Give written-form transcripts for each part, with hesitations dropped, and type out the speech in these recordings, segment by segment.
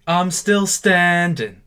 I'm still standing.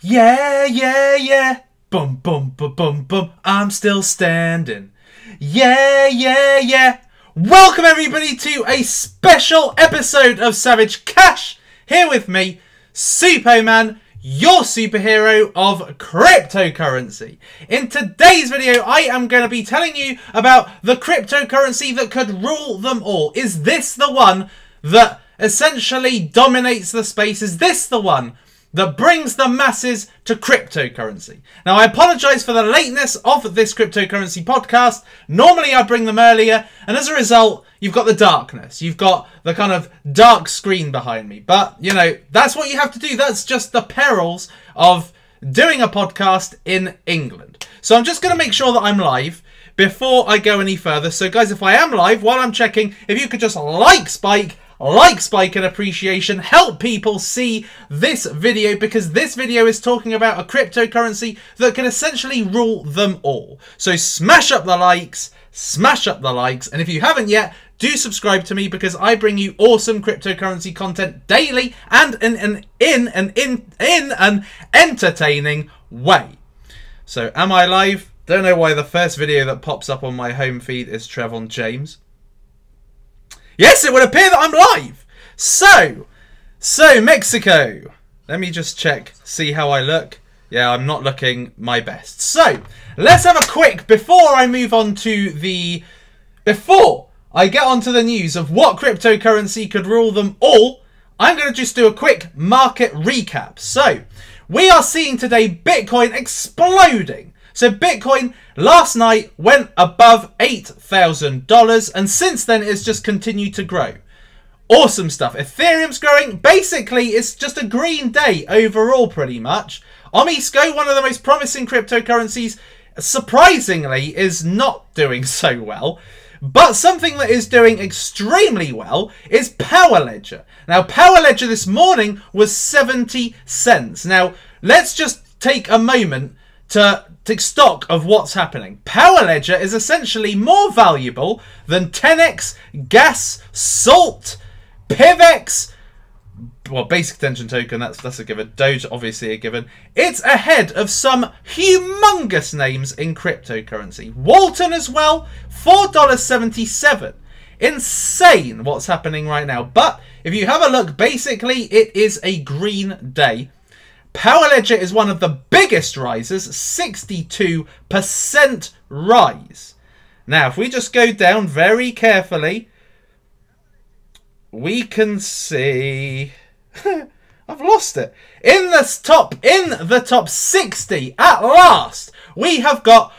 Yeah, yeah, yeah. Boom, boom, boom, boom, boom. I'm still standing. Yeah, yeah, yeah. Welcome everybody to a special episode of Savage Cash. Here with me, Suppoman, your superhero of cryptocurrency. In today's video, I am going to be telling you about the cryptocurrency that could rule them all. Is this the one that essentially dominates the space? Is this the one that brings the masses to cryptocurrency? Now, I apologise for the lateness of this cryptocurrency podcast. Normally, I bring them earlier, and as a result, you've got the darkness. You've got the kind of dark screen behind me. But, you know, that's what you have to do. That's just the perils of doing a podcast in England. So I'm just going to make sure that I'm live before I go any further. So, guys, if I am live, while I'm checking, if you could just like Spike and appreciation, help people see this video, because this video is talking about a cryptocurrency that can essentially rule them all. So smash up the likes, and if you haven't yet, do subscribe to me, because I bring you awesome cryptocurrency content daily and in an entertaining way. So am I live? Don't know why the first video that pops up on my home feed is Trevon James. Yes, it would appear that I'm live. So Mexico. Let me just check, see how I look. Yeah, I'm not looking my best. So let's have a quick, before I get onto the news of what cryptocurrency could rule them all, I'm going to just do a quick market recap. So we are seeing today Bitcoin exploding. So Bitcoin last night went above $8,000, and since then it's just continued to grow. Awesome stuff. Ethereum's growing. Basically, it's just a green day overall, pretty much. Omisco, one of the most promising cryptocurrencies, surprisingly is not doing so well. But something that is doing extremely well is Power Ledger. Now, Power Ledger this morning was 70 cents. Now, let's just take a moment to take stock of what's happening. Power Ledger is essentially more valuable than 10x, Gas, Salt, PivX, well, Basic Attention Token, that's a given. Doge, obviously a given. It's ahead of some humongous names in cryptocurrency. Walton as well, $4.77. Insane what's happening right now. But if you have a look, basically it is a green day. Power Ledger is one of the biggest rises, 62% rise. Now, if we just go down very carefully, we can see I've lost it. In the top 60 at last, we have got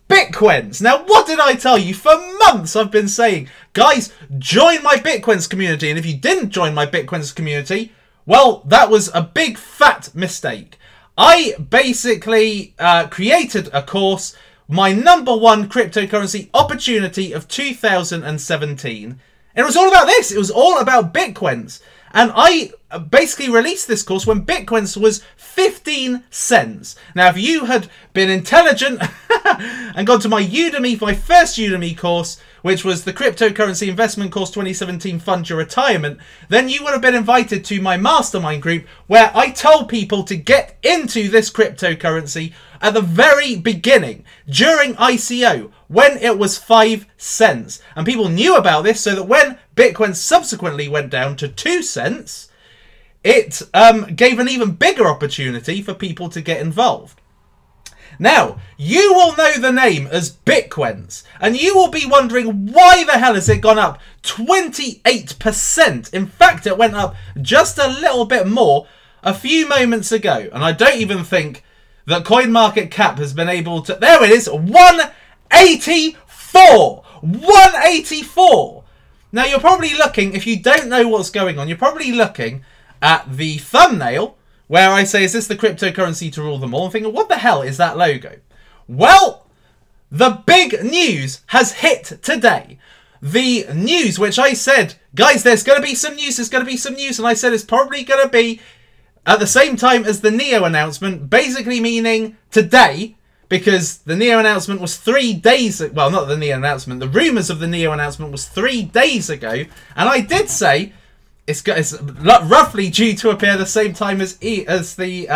Bitquence. Now, what did I tell you? For months I've been saying, guys, join my Bitquence community. And if you didn't join my Bitquence community, well, that was a big fat mistake. I basically created a course, my #1 cryptocurrency opportunity of 2017. And it was all about this. It was all about Bitquence. And I basically released this course when Bitquence was 15 cents. Now, if you had been intelligent and gone to my Udemy, my first Udemy course, which was the Cryptocurrency Investment Course 2017 Fund Your Retirement, then you would have been invited to my mastermind group where I told people to get into this cryptocurrency at the very beginning, during ICO, when it was 5 cents. And people knew about this, so that when Bitcoin subsequently went down to 2 cents, it gave an even bigger opportunity for people to get involved. Now, you will know the name as Bitquence, and you will be wondering, why the hell has it gone up 28%? In fact, it went up just a little bit more a few moments ago, and I don't even think that CoinMarketCap has been able to... There it is, 184! 184! Now, you're probably looking, if you don't know what's going on, you're probably looking at the thumbnail where I say, is this the cryptocurrency to rule them all? And thinking, what the hell is that logo? Well, the big news has hit today. The news, which I said, guys, there's going to be some news, and I said it's probably going to be at the same time as the NEO announcement, basically meaning today, because the NEO announcement was 3 days, well, not the NEO announcement, the rumours of the NEO announcement was 3 days ago, and I did say it's roughly due to appear the same time as the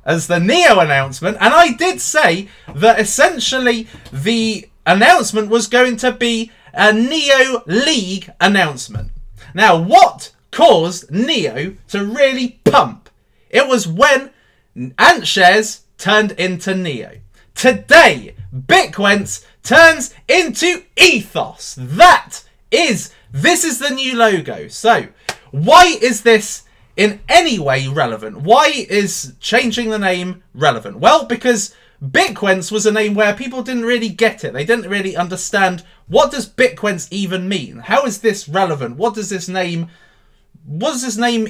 Neo announcement, and I did say that essentially the announcement was going to be a Neo League announcement. Now, what caused Neo to really pump? It was when Ant shares turned into Neo. Today, Bitquence turns into Ethos. This is the new logo. So, why is this in any way relevant? Why is changing the name relevant? Well, because Bitquence was a name where people didn't really get it. They didn't really understand, what does Bitquence even mean? How is this relevant? What is this name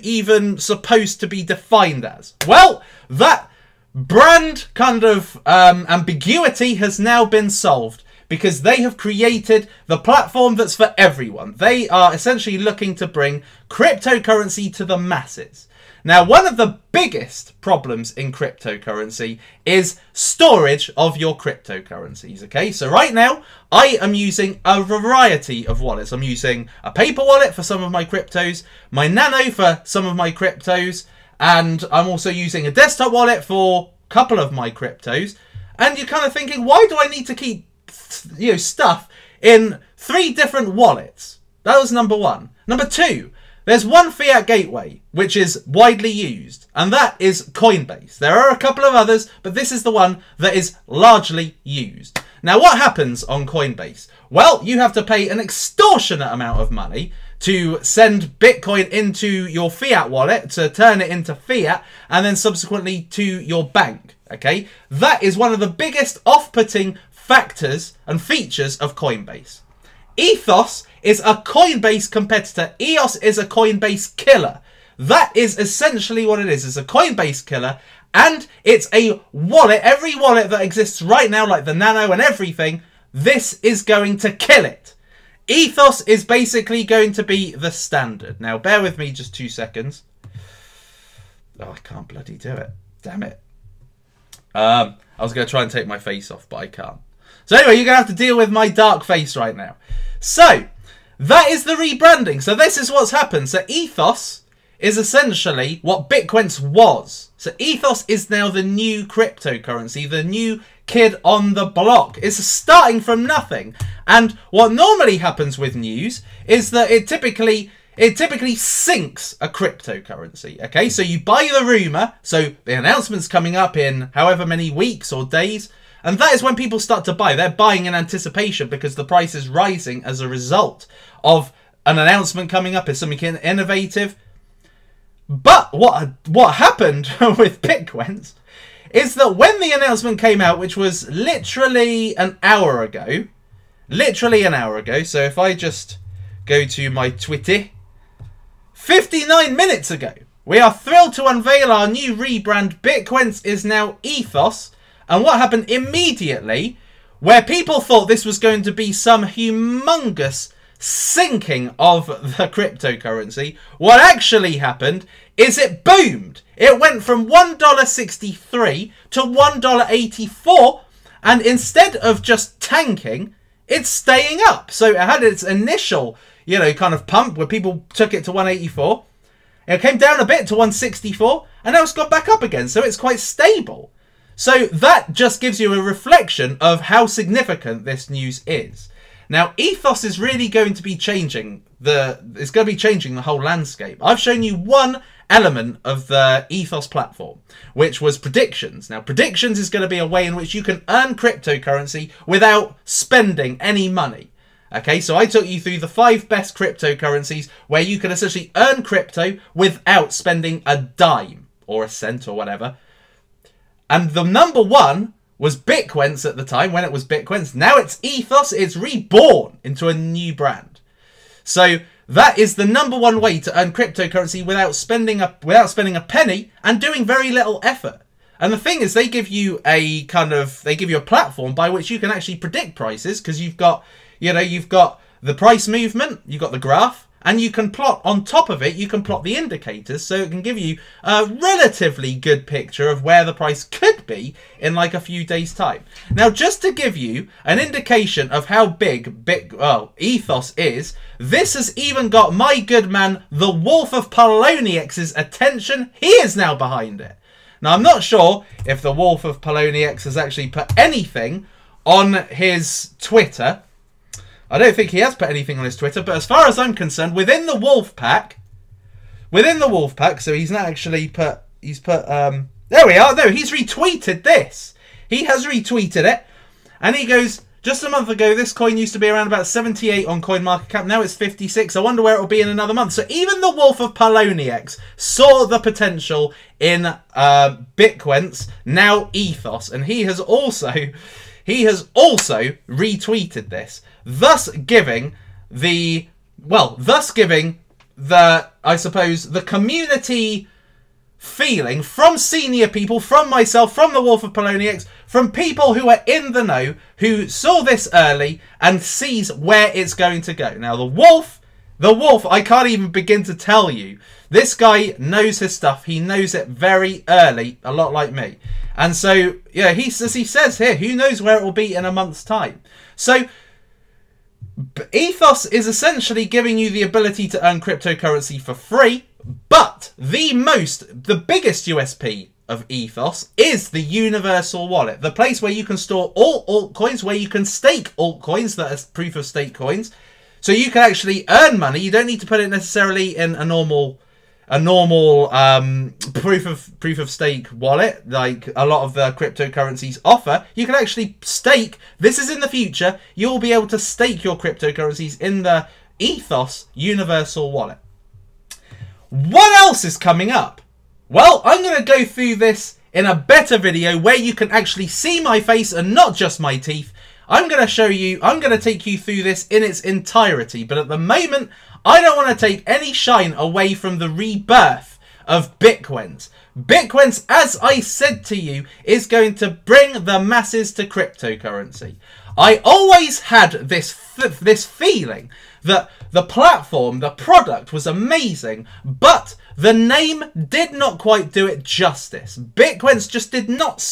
even supposed to be defined as? Well, that brand kind of ambiguity has now been solved, because they have created the platform that's for everyone. They are essentially looking to bring cryptocurrency to the masses. Now, one of the biggest problems in cryptocurrency is storage of your cryptocurrencies, okay? So right now, I am using a variety of wallets. I'm using a paper wallet for some of my cryptos, my Nano for some of my cryptos, and I'm also using a desktop wallet for a couple of my cryptos. And you're kind of thinking, why do I need to keep stuff in 3 different wallets? That was number 1. Number 2, there's one fiat gateway which is widely used, and that is Coinbase. There are a couple of others, but this is the one that is largely used. Now, what happens on Coinbase? Well, you have to pay an extortionate amount of money to send Bitcoin into your fiat wallet, to turn it into fiat, and then subsequently to your bank. Okay, that is one of the biggest off-putting factors and features of Coinbase. Ethos is a Coinbase competitor. EOS is a Coinbase killer. That is essentially what it is. It's a Coinbase killer, and it's a wallet. Every wallet that exists right now, like the Nano and everything, this is going to kill it. Ethos is basically going to be the standard. Now, bear with me just 2 seconds. Oh, I can't bloody do it. Damn it. I was going to try and take my face off, but I can't. So anyway, you're going to have to deal with my dark face right now. So, that is the rebranding. So this is what's happened. So Ethos is essentially what Bitquence was. So Ethos is now the new cryptocurrency, the new kid on the block. It's starting from nothing. And what normally happens with news is that it typically sinks a cryptocurrency. Okay, so you buy the rumor, so the announcement's coming up in however many weeks or days, and that is when people start to buy. They're buying in anticipation because the price is rising as a result of an announcement coming up as something innovative. But what happened with Bitquence is that when the announcement came out, which was literally an hour ago, so if I just go to my Twitter, 59 minutes ago, we are thrilled to unveil our new rebrand. Bitquence is now Ethos. And what happened immediately, where people thought this was going to be some humongous sinking of the cryptocurrency, what actually happened is it boomed. It went from $1.63 to $1.84, and instead of just tanking, it's staying up. So it had its initial, kind of pump where people took it to 184. It came down a bit to 164, and now it's gone back up again. So it's quite stable. So that just gives you a reflection of how significant this news is. Now, Ethos is really going to be changing the whole landscape. I've shown you one element of the Ethos platform, which was predictions. Now, predictions is going to be a way in which you can earn cryptocurrency without spending any money. Okay, so I took you through the 5 best cryptocurrencies where you can essentially earn crypto without spending a dime or a cent or whatever. And the number 1 was Bitquence at the time, when it was Bitquence. Now it's Ethos. It's reborn into a new brand. So that is the number 1 way to earn cryptocurrency without spending a penny and doing very little effort. And the thing is, they give you a platform by which you can actually predict prices, because you've got the price movement, you've got the graph, And you can plot on top of it, you can plot the indicators, so it can give you a relatively good picture of where the price could be in like a few days' time. Now, just to give you an indication of how big Ethos is, this has even got my good man, the Wolf of Poloniex' attention. He is now behind it. Now, I'm not sure if the Wolf of Poloniex has actually put anything on his Twitter. I don't think he has put anything on his Twitter, but as far as I'm concerned, within the wolf pack, so he's not actually put, there we are, no, he's retweeted this. He has retweeted it, and he goes, just a month ago, this coin used to be around about 78 on CoinMarketCap, now it's 56, I wonder where it will be in another month. So even the Wolf of Poloniex saw the potential in Bitquence, now Ethos, and he has also retweeted this, thus giving the, I suppose, the community feeling from senior people, from myself, from the Wolf of Poloniex, from people who are in the know, who saw this early and sees where it's going to go. Now, the Wolf, I can't even begin to tell you. This guy knows his stuff. He knows it very early, a lot like me. And so, yeah, as he says here, who knows where it will be in a month's time. So, Ethos is essentially giving you the ability to earn cryptocurrency for free, but the biggest USP of Ethos is the universal wallet, the place where you can store all altcoins, where you can stake altcoins that are proof of stake coins, so you can actually earn money. You don't need to put it necessarily in a normal proof of stake wallet like a lot of the cryptocurrencies offer. You can actually stake. This is in the future. You'll be able to stake your cryptocurrencies in the Ethos universal wallet. What else is coming up? Well, I'm going to go through this in a better video where you can actually see my face and not just my teeth. I'm going to take you through this in its entirety, but at the moment, I don't want to take any shine away from the rebirth of Bitquence. Bitquence, as I said to you, is going to bring the masses to cryptocurrency. I always had this feeling that the platform, the product was amazing, but the name did not quite do it justice. Bitquence just did not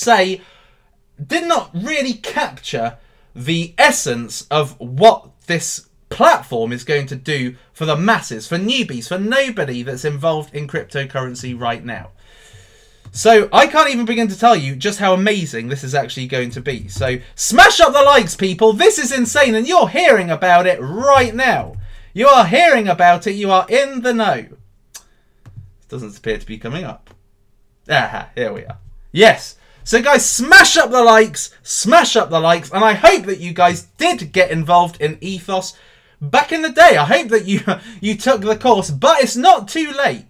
really capture the essence of what this platform is going to do for the masses, for newbies, for nobody that's involved in cryptocurrency right now. So I can't even begin to tell you just how amazing this is actually going to be. So smash up the likes, people. This is insane, and you're hearing about it right now. You are hearing about it. You are in the know. It doesn't appear to be coming up. Aha, here we are. Yes. So guys, smash up the likes, and I hope that you guys did get involved in Ethos back in the day. I hope that you took the course, but it's not too late.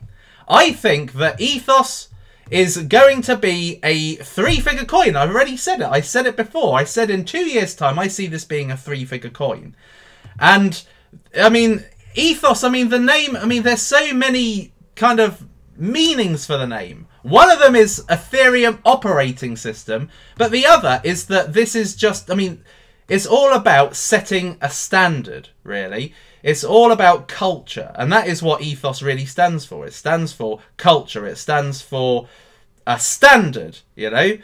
I think that Ethos is going to be a 3-figure coin. I've already said it. I said it before. I said in 2 years' time, I see this being a 3-figure coin. And, I mean, Ethos, I mean, the name, I mean, there's so many kind of meanings for the name. One of them is Ethereum operating system, but the other is that this is just, I mean, it's all about setting a standard, really. It's all about culture, and that is what Ethos really stands for. It stands for culture. It stands for a standard, you know.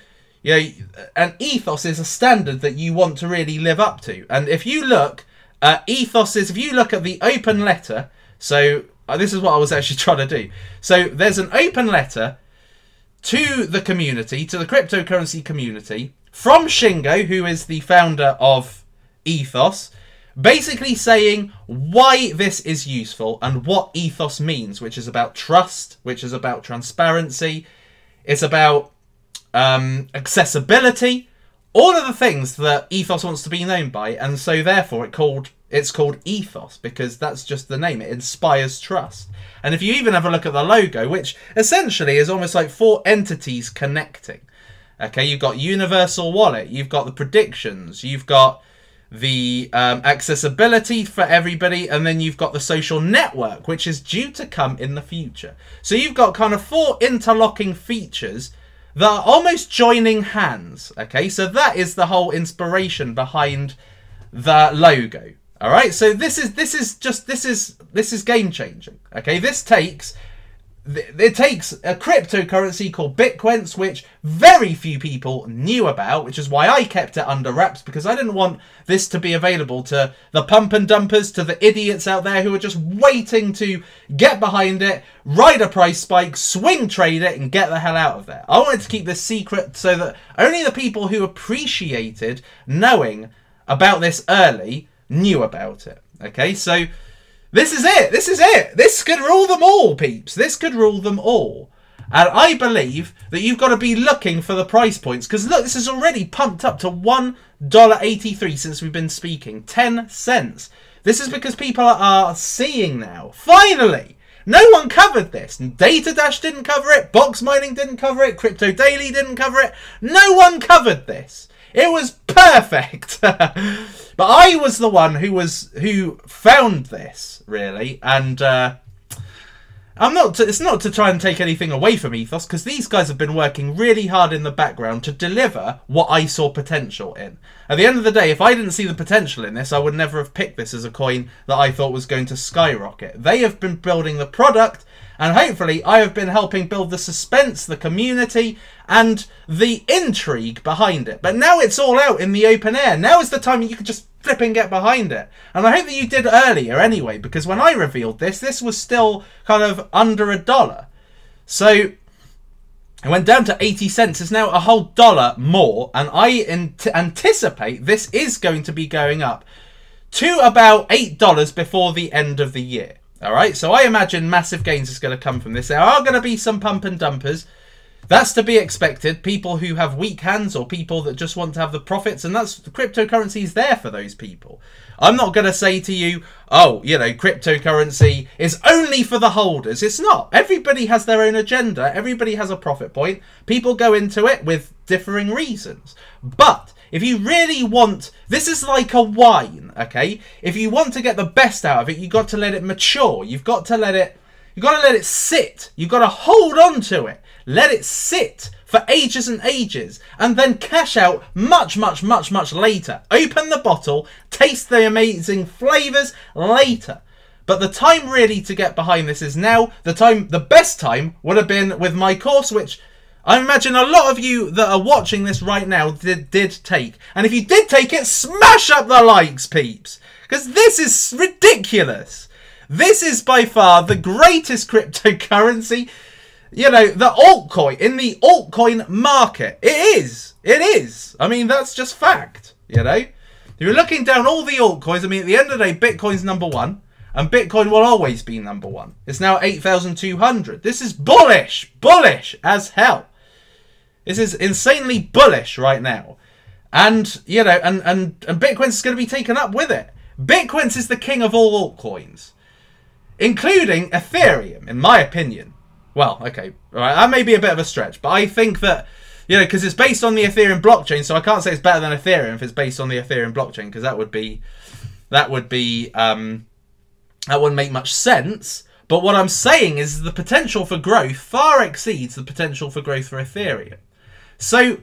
And Ethos is a standard that you want to really live up to. And if you look at Ethos's, if you look at the open letter, so this is what I was actually trying to do. So there's an open letter to the community, to the cryptocurrency community, from Shingo, who is the founder of Ethos, basically saying why this is useful and what Ethos means, which is about trust, which is about transparency, it's about accessibility, all of the things that Ethos wants to be known by, and so therefore it's called Ethos, because that's just the name. It inspires trust. And if you even have a look at the logo, which essentially is almost like 4 entities connecting. Okay, you've got Universal Wallet, you've got the predictions, you've got the accessibility for everybody, and then you've got the social network, which is due to come in the future. So you've got kind of 4 interlocking features that are almost joining hands. Okay, so that is the whole inspiration behind the logo. All right, so this is game changing. Okay, it takes a cryptocurrency called Bitquence, which very few people knew about, which is why I kept it under wraps, because I didn't want this to be available to the pump and dumpers, to the idiots out there who are just waiting to get behind it, ride a price spike, swing trade it, and get the hell out of there. I wanted to keep this secret so that only the people who appreciated knowing about this early knew about it. Okay, so this is it. This is it. This could rule them all, peeps. This could rule them all. And I believe that you've got to be looking for the price points. Because look, this is already pumped up to $1.83 since we've been speaking. 10 cents. This is because people are seeing now. Finally! No one covered this. Data Dash didn't cover it. Box Mining didn't cover it. Crypto Daily didn't cover it. No one covered this. It was perfect. But I was the one who found this, really, and it's not to try and take anything away from Ethos, because these guys have been working really hard in the background to deliver what I saw potential in. At the end of the day, if I didn't see the potential in this, I would never have picked this as a coin that I thought was going to skyrocket. They have been building the product, and hopefully I have been helping build the suspense, the community, and the intrigue behind it. But now it's all out in the open air. Now is the time you can just flip and get behind it. And I hope that you did earlier anyway, because when I revealed this was still kind of under $1. So it went down to 80 cents. It's now a whole dollar more. And I anticipate this is going to be going up to about $8 before the end of the year. All right, so I imagine massive gains is going to come from this. There are going to be some pump and dumpers. That's to be expected. People who have weak hands or people that just want to have the profits. And that's cryptocurrency is there for those people. I'm not going to say to you, oh, you know, cryptocurrency is only for the holders. It's not. Everybody has their own agenda. Everybody has a profit point. People go into it with differing reasons. But if you really want, this is like a wine, okay? If you want to get the best out of it, you've got to let it mature. You've got to let it sit. You've got to hold on to it. Let it sit for ages and ages, and then cash out much, much, much, much later. Open the bottle, taste the amazing flavours later. But the time really to get behind this is now. The best time would have been with my course, which I imagine a lot of you that are watching this right now did take. And if you did take it, smash up the likes, peeps. Because this is ridiculous. This is by far the greatest cryptocurrency. You know, the altcoin, in the altcoin market. It is. It is. I mean, that's just fact, you know. If you're looking down all the altcoins, I mean, at the end of the day, Bitcoin's #1. And Bitcoin will always be #1. It's now 8,200. This is bullish. Bullish as hell. This is insanely bullish right now. And, you know, and Bitcoin is going to be taken up with it. Bitcoin is the king of all altcoins. Including Ethereum, in my opinion. Well, okay, all right, that may be a bit of a stretch, but I think that, you know, because it's based on the Ethereum blockchain, so I can't say it's better than Ethereum if it's based on the Ethereum blockchain, because that wouldn't make much sense. But what I'm saying is the potential for growth far exceeds the potential for growth for Ethereum. So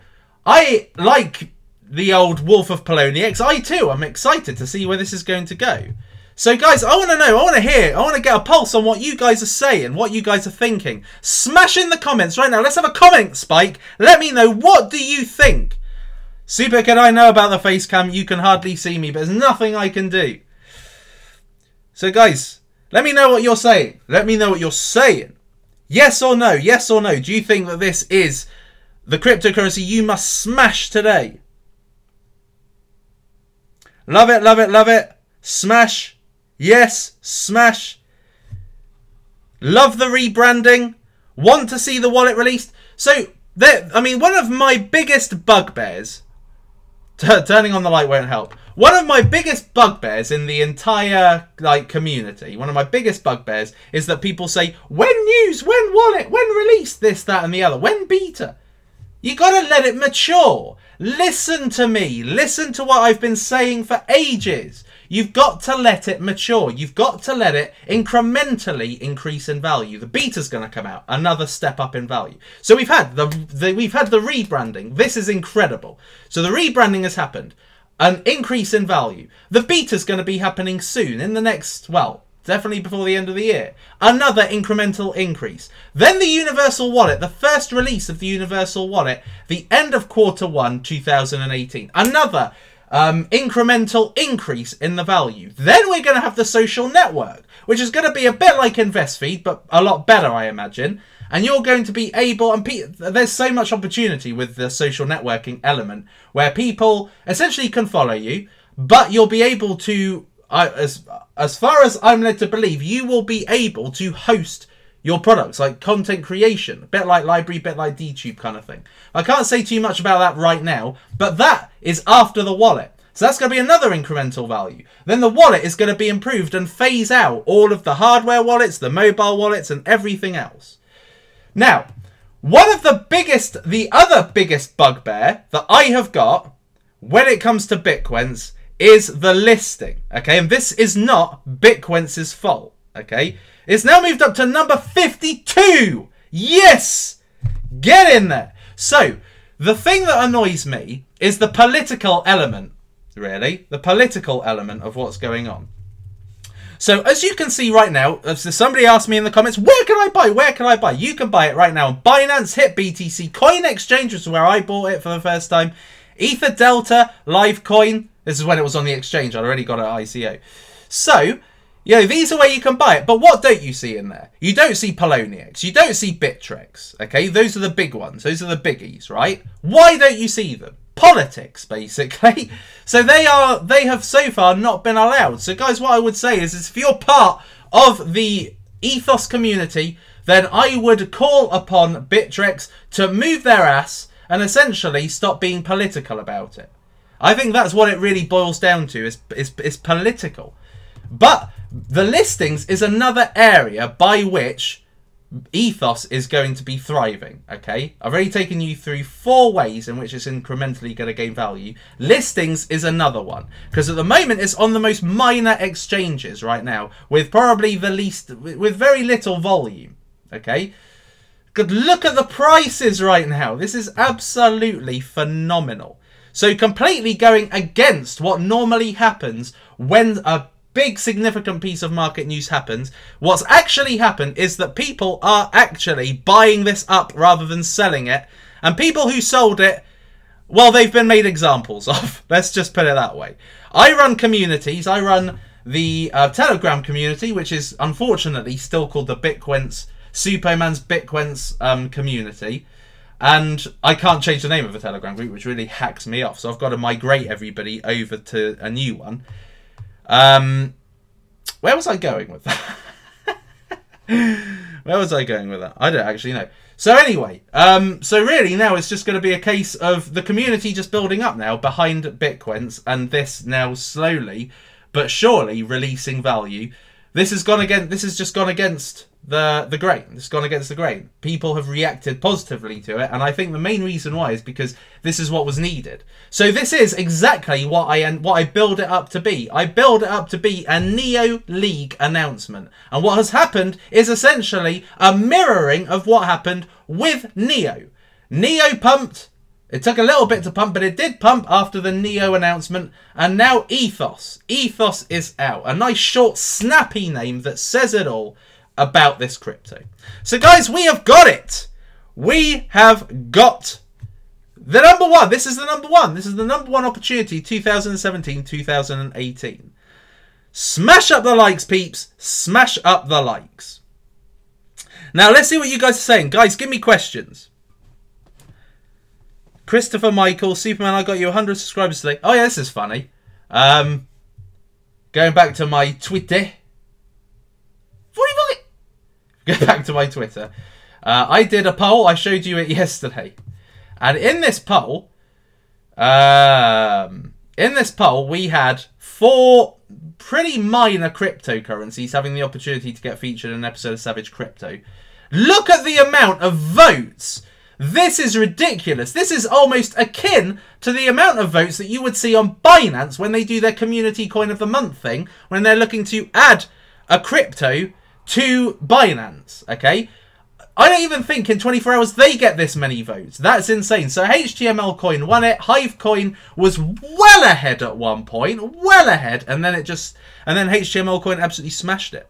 I like the old Wolf of Polonius. I too am excited to see where this is going to go. So guys, I want to know, I want to hear, I want to get a pulse on what you guys are saying, what you guys are thinking. Smash in the comments right now. Let's have a comment spike. Let me know, what do you think? Super, can I know about the face cam? You can hardly see me, but there's nothing I can do. So guys, let me know what you're saying. Let me know what you're saying. Yes or no? Yes or no? Do you think that this is the cryptocurrency you must smash today? Love it, love it, love it. Smash. Yes, smash. Love the rebranding. Want to see the wallet released. So, I mean, one of my biggest bugbears, turning on the light won't help. One of my biggest bugbears in the entire community, one of my biggest bugbears is that people say, when news, when wallet, when release, this, that and the other, when beta. You got to let it mature. Listen to me. Listen to what I've been saying for ages. You've got to let it mature. You've got to let it incrementally increase in value. The beta's going to come out, another step up in value. So we've had the rebranding. This is incredible. So the rebranding has happened. an increase in value. The beta's going to be happening soon, in the next, well, definitely before the end of the year. Another incremental increase. Then the Universal Wallet, the first release of the Universal Wallet, the end of Q1 2018. Another incremental increase in the value. Then we're going to have the social network, which is going to be a bit like InvestFeed, but a lot better, I imagine. And you're going to be able, and there's so much opportunity with the social networking element, where people essentially can follow you, but you'll be able to, as far as I'm led to believe, you will be able to host your products, like content creation, a bit like Library, a bit like DTube kind of thing. I can't say too much about that right now, but that is after the wallet. So that's going to be another incremental value. Then the wallet is going to be improved and phase out all of the hardware wallets, the mobile wallets, and everything else. Now, the other biggest bugbear that I have got when it comes to Bitquence is the listing, okay? And this is not Bitquence's fault, okay? It's now moved up to number 52. Yes! Get in there. So, the thing that annoys me is the political element, really. The political element of what's going on. So, as you can see right now, somebody asked me in the comments, where can I buy? Where can I buy? You can buy it right now on Binance, HitBTC, Coin Exchange, which is where I bought it for the first time, Ether Delta, Livecoin. This is when it was on the exchange. I'd already got it at ICO. So, you know, these are where you can buy it. But what don't you see in there? You don't see Poloniex. You don't see Bittrex. Okay, those are the big ones. Those are the biggies, right? Why don't you see them? Politics, basically. So they have so far not been allowed. So guys, what I would say is if you're part of the Ethos community, then I would call upon Bittrex to move their ass and essentially stop being political about it. I think that's what it really boils down to, is political. But the listings is another area by which Ethos is going to be thriving, okay? I've already taken you through 4 ways in which it's incrementally going to gain value. Listings is another one, because at the moment it's on the most minor exchanges right now, with probably the least, with very little volume, okay? Good, look at the prices right now. This is absolutely phenomenal. So completely going against what normally happens when a big significant piece of market news happens. What's actually happened is that people are actually buying this up rather than selling it. And people who sold it, well, they've been made examples of. Let's just put it that way. I run communities. I run the Telegram community, which is unfortunately still called the Bitquence, Suppoman's Bitquence community. And I can't change the name of a Telegram group, which really hacks me off. So I've got to migrate everybody over to a new one. Where was I going with that? Where was I going with that? I don't actually know. So anyway, so really now it's just going to be a case of the community just building up now behind Bitquence, and this now slowly but surely releasing value. This has gone again. This has just gone against the grain. It's gone against the grain. People have reacted positively to it, and I think the main reason why is because this is what was needed. So this is exactly what I build it up to be. I build it up to be a Neo League announcement, and what has happened is essentially a mirroring of what happened with Neo. Neo pumped. It took a little bit to pump, but it did pump after the Neo announcement. And now Ethos. Ethos is out. A nice short snappy name that says it all about this crypto. So guys, we have got it. We have got the number one. This is the number one. This is the number one opportunity 2017-2018. Smash up the likes, peeps. Smash up the likes. Now let's see what you guys are saying. Guys, give me questions. Christopher Michael, Superman, I got you 100 subscribers today. Oh yeah, this is funny. Going back to my Twitter. Go back to my Twitter. I did a poll. I showed you it yesterday. And in this poll, we had 4 pretty minor cryptocurrencies having the opportunity to get featured in an episode of Savage Crypto. Look at the amount of votes. This is ridiculous. This is almost akin to the amount of votes that you would see on Binance when they do their Community Coin of the Month thing, when they're looking to add a crypto to Binance, okay? I don't even think in 24 hours they get this many votes. That's insane. So HTML coin won it. Hive coin was well ahead at one point. Well ahead. And then HTML coin absolutely smashed it.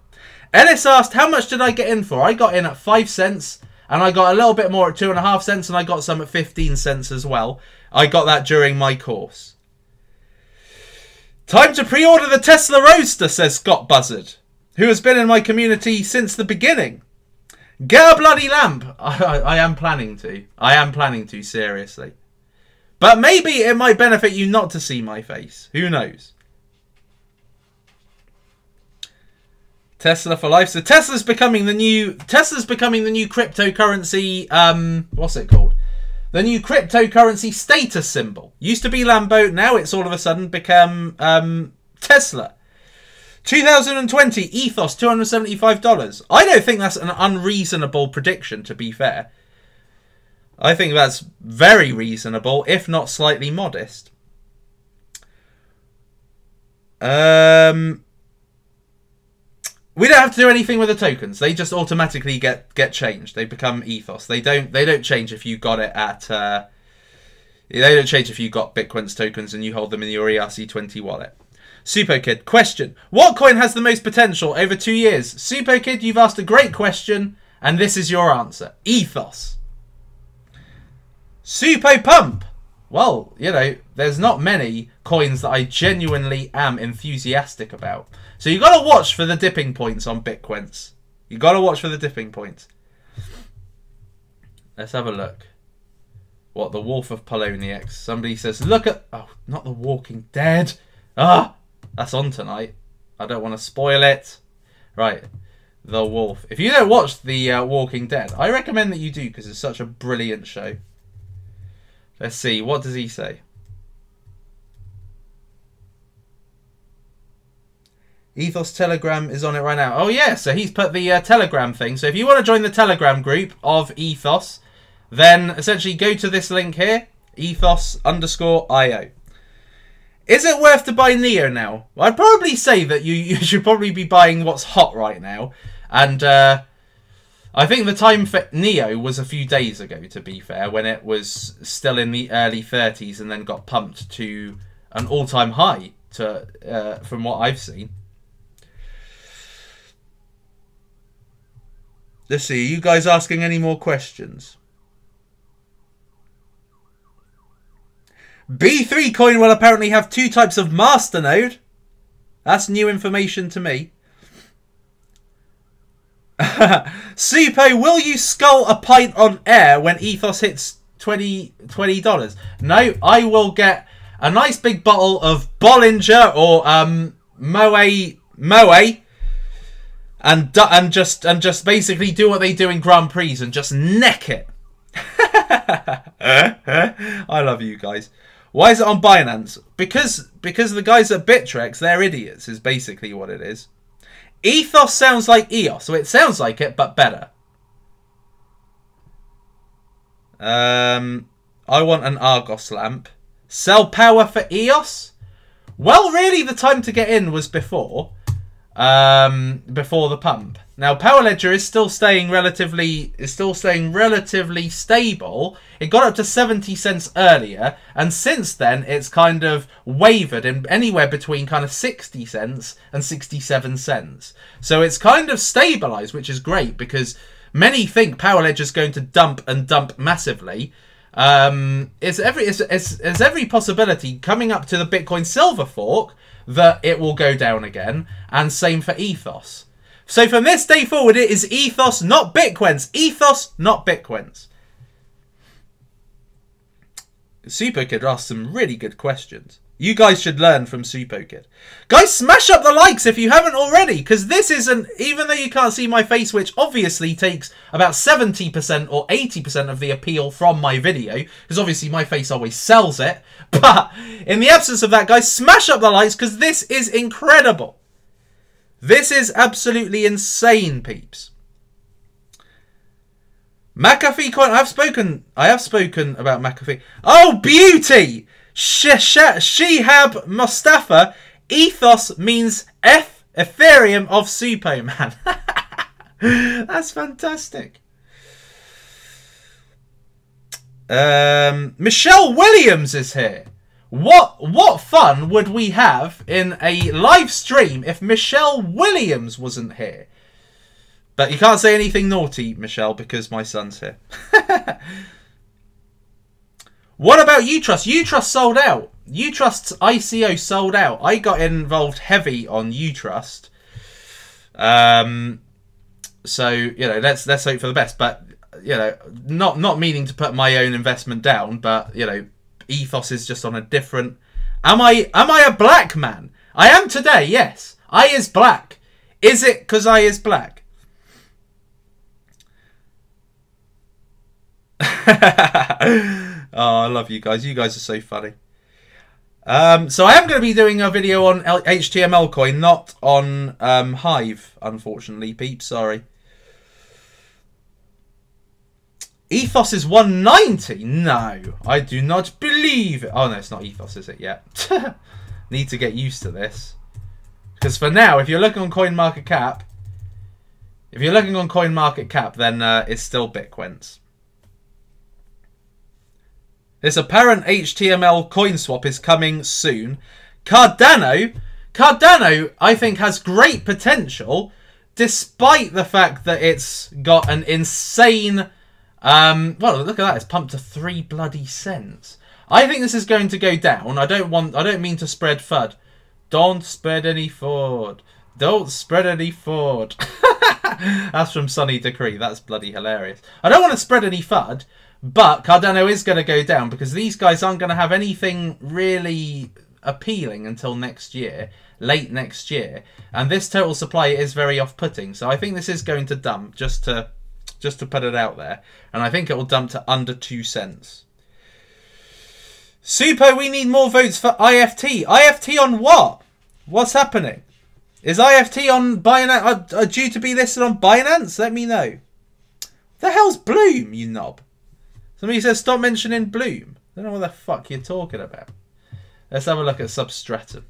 Ellis asked, how much did I get in for? I got in at 5 cents. And I got a little bit more at 2.5 cents. And I got some at 15 cents as well. I got that during my course. Time to pre-order the Tesla Roadster, says Scott Buzzard, who has been in my community since the beginning. Get a bloody lamp. I am planning to. I am planning to, seriously. But maybe it might benefit you not to see my face. Who knows? Tesla for life. So Tesla's becoming the new cryptocurrency, what's it called? The new cryptocurrency status symbol. Used to be Lambo, now it's all of a sudden become Tesla. 2020, Ethos, $275. I don't think that's an unreasonable prediction, to be fair. I think that's very reasonable, if not slightly modest. We don't have to do anything with the tokens. They just automatically get changed. They become Ethos. They don't change if you got it at they don't change if you got Bitquence tokens and you hold them in your ERC20 wallet. Supokid, question. What coin has the most potential over 2 years? Supokid, you've asked a great question, and this is your answer. Ethos. Supopump. Well, you know, there's not many coins that I genuinely am enthusiastic about. So you got to watch for the dipping points on Bitquence. You got to watch for the dipping points. Let's have a look. What, the Wolf of Poloniacs. Somebody says, look at... Oh, not The Walking Dead. Ah! That's on tonight. I don't want to spoil it. Right. The Wolf. If you don't watch The Walking Dead, I recommend that you do because it's such a brilliant show. Let's see. What does he say? Ethos Telegram is on it right now. Oh, yeah. So he's put the Telegram thing. So if you want to join the Telegram group of Ethos, then essentially go to this link here. Ethos_IO. Is it worth to buy Neo now? Well, I'd probably say that you should probably be buying what's hot right now. And I think the time for Neo was a few days ago, to be fair, when it was still in the early 30s and then got pumped to an all-time high from what I've seen. Let's see, are you guys asking any more questions? B3 coin will apparently have 2 types of masternode. That's new information to me. Supo, will you scull a pint on air when Ethos hits $20? No, I will get a nice big bottle of Bollinger or Moe and just basically do what they do in Grand Prix and just neck it. I love you guys. Why is it on Binance? Because the guys at Bittrex, they're idiots, is basically what it is. Ethos sounds like EOS, so it sounds like it, but better. I want an Argos lamp. Sell power for EOS? Well, really, the time to get in was before the pump. Now, Power Ledger is still staying relatively stable. It got up to 70 cents earlier, and since then it's kind of wavered in anywhere between kind of 60 cents and 67 cents. So it's kind of stabilized, which is great because many think Power Ledger is going to dump massively. It's every possibility coming up to the Bitcoin Silver fork that it will go down again, and same for Ethos. So from this day forward, it is Ethos, not Bitquence. Ethos, not Bitquence. Supokid asked some really good questions. You guys should learn from Supokid. Guys, smash up the likes if you haven't already, because this isn't, even though you can't see my face, which obviously takes about 70% or 80% of the appeal from my video, because obviously my face always sells it, but in the absence of that, guys, smash up the likes, because this is incredible. This is absolutely insane, peeps. McAfee coin. I have spoken about McAfee. Oh, beauty! Shihab Mustafa. Ethos means Ethereum of Suppoman. That's fantastic. Michelle Williams is here. What fun would we have in a live stream if Michelle Williams wasn't here? But you can't say anything naughty, Michelle, because my son's here. What about Utrust? Utrust sold out. Utrust's ICO sold out. I got involved heavy on Utrust. So, you know, let's hope for the best. But, you know, not meaning to put my own investment down, but, you know, Ethos is just on a different... Am I a black man? I am today, yes. I is black. Is it because I is black? Oh, I love you guys. You guys are so funny. So I am going to be doing a video on HTML coin, not on Hive, unfortunately, peeps. Sorry. Ethos is 190? No, I do not believe it. Oh, no, it's not Ethos, is it yet? Need to get used to this. Because for now, if you're looking on CoinMarketCap, then it's still Bitquence. This apparent HTML coin swap is coming soon. Cardano, I think, has great potential, despite the fact that it's got an insane... well, look at that. It's pumped to 3 bloody cents. I think this is going to go down. I don't mean to spread FUD. Don't spread any FUD. Don't spread any FUD. That's from Sunny Decree. That's bloody hilarious. I don't want to spread any FUD, but Cardano is going to go down because these guys aren't going to have anything really appealing until next year, late next year. And this total supply is very off-putting. So I think this is going to dump, just to put it out there. And I think it will dump to under 2 cents. Super, we need more votes for IFT. IFT on what? What's happening? Is IFT on Binance, due to be listed on Binance? Let me know. The hell's Bloom, you knob? Somebody says stop mentioning Bloom. I don't know what the fuck you're talking about. Let's have a look at Substratum.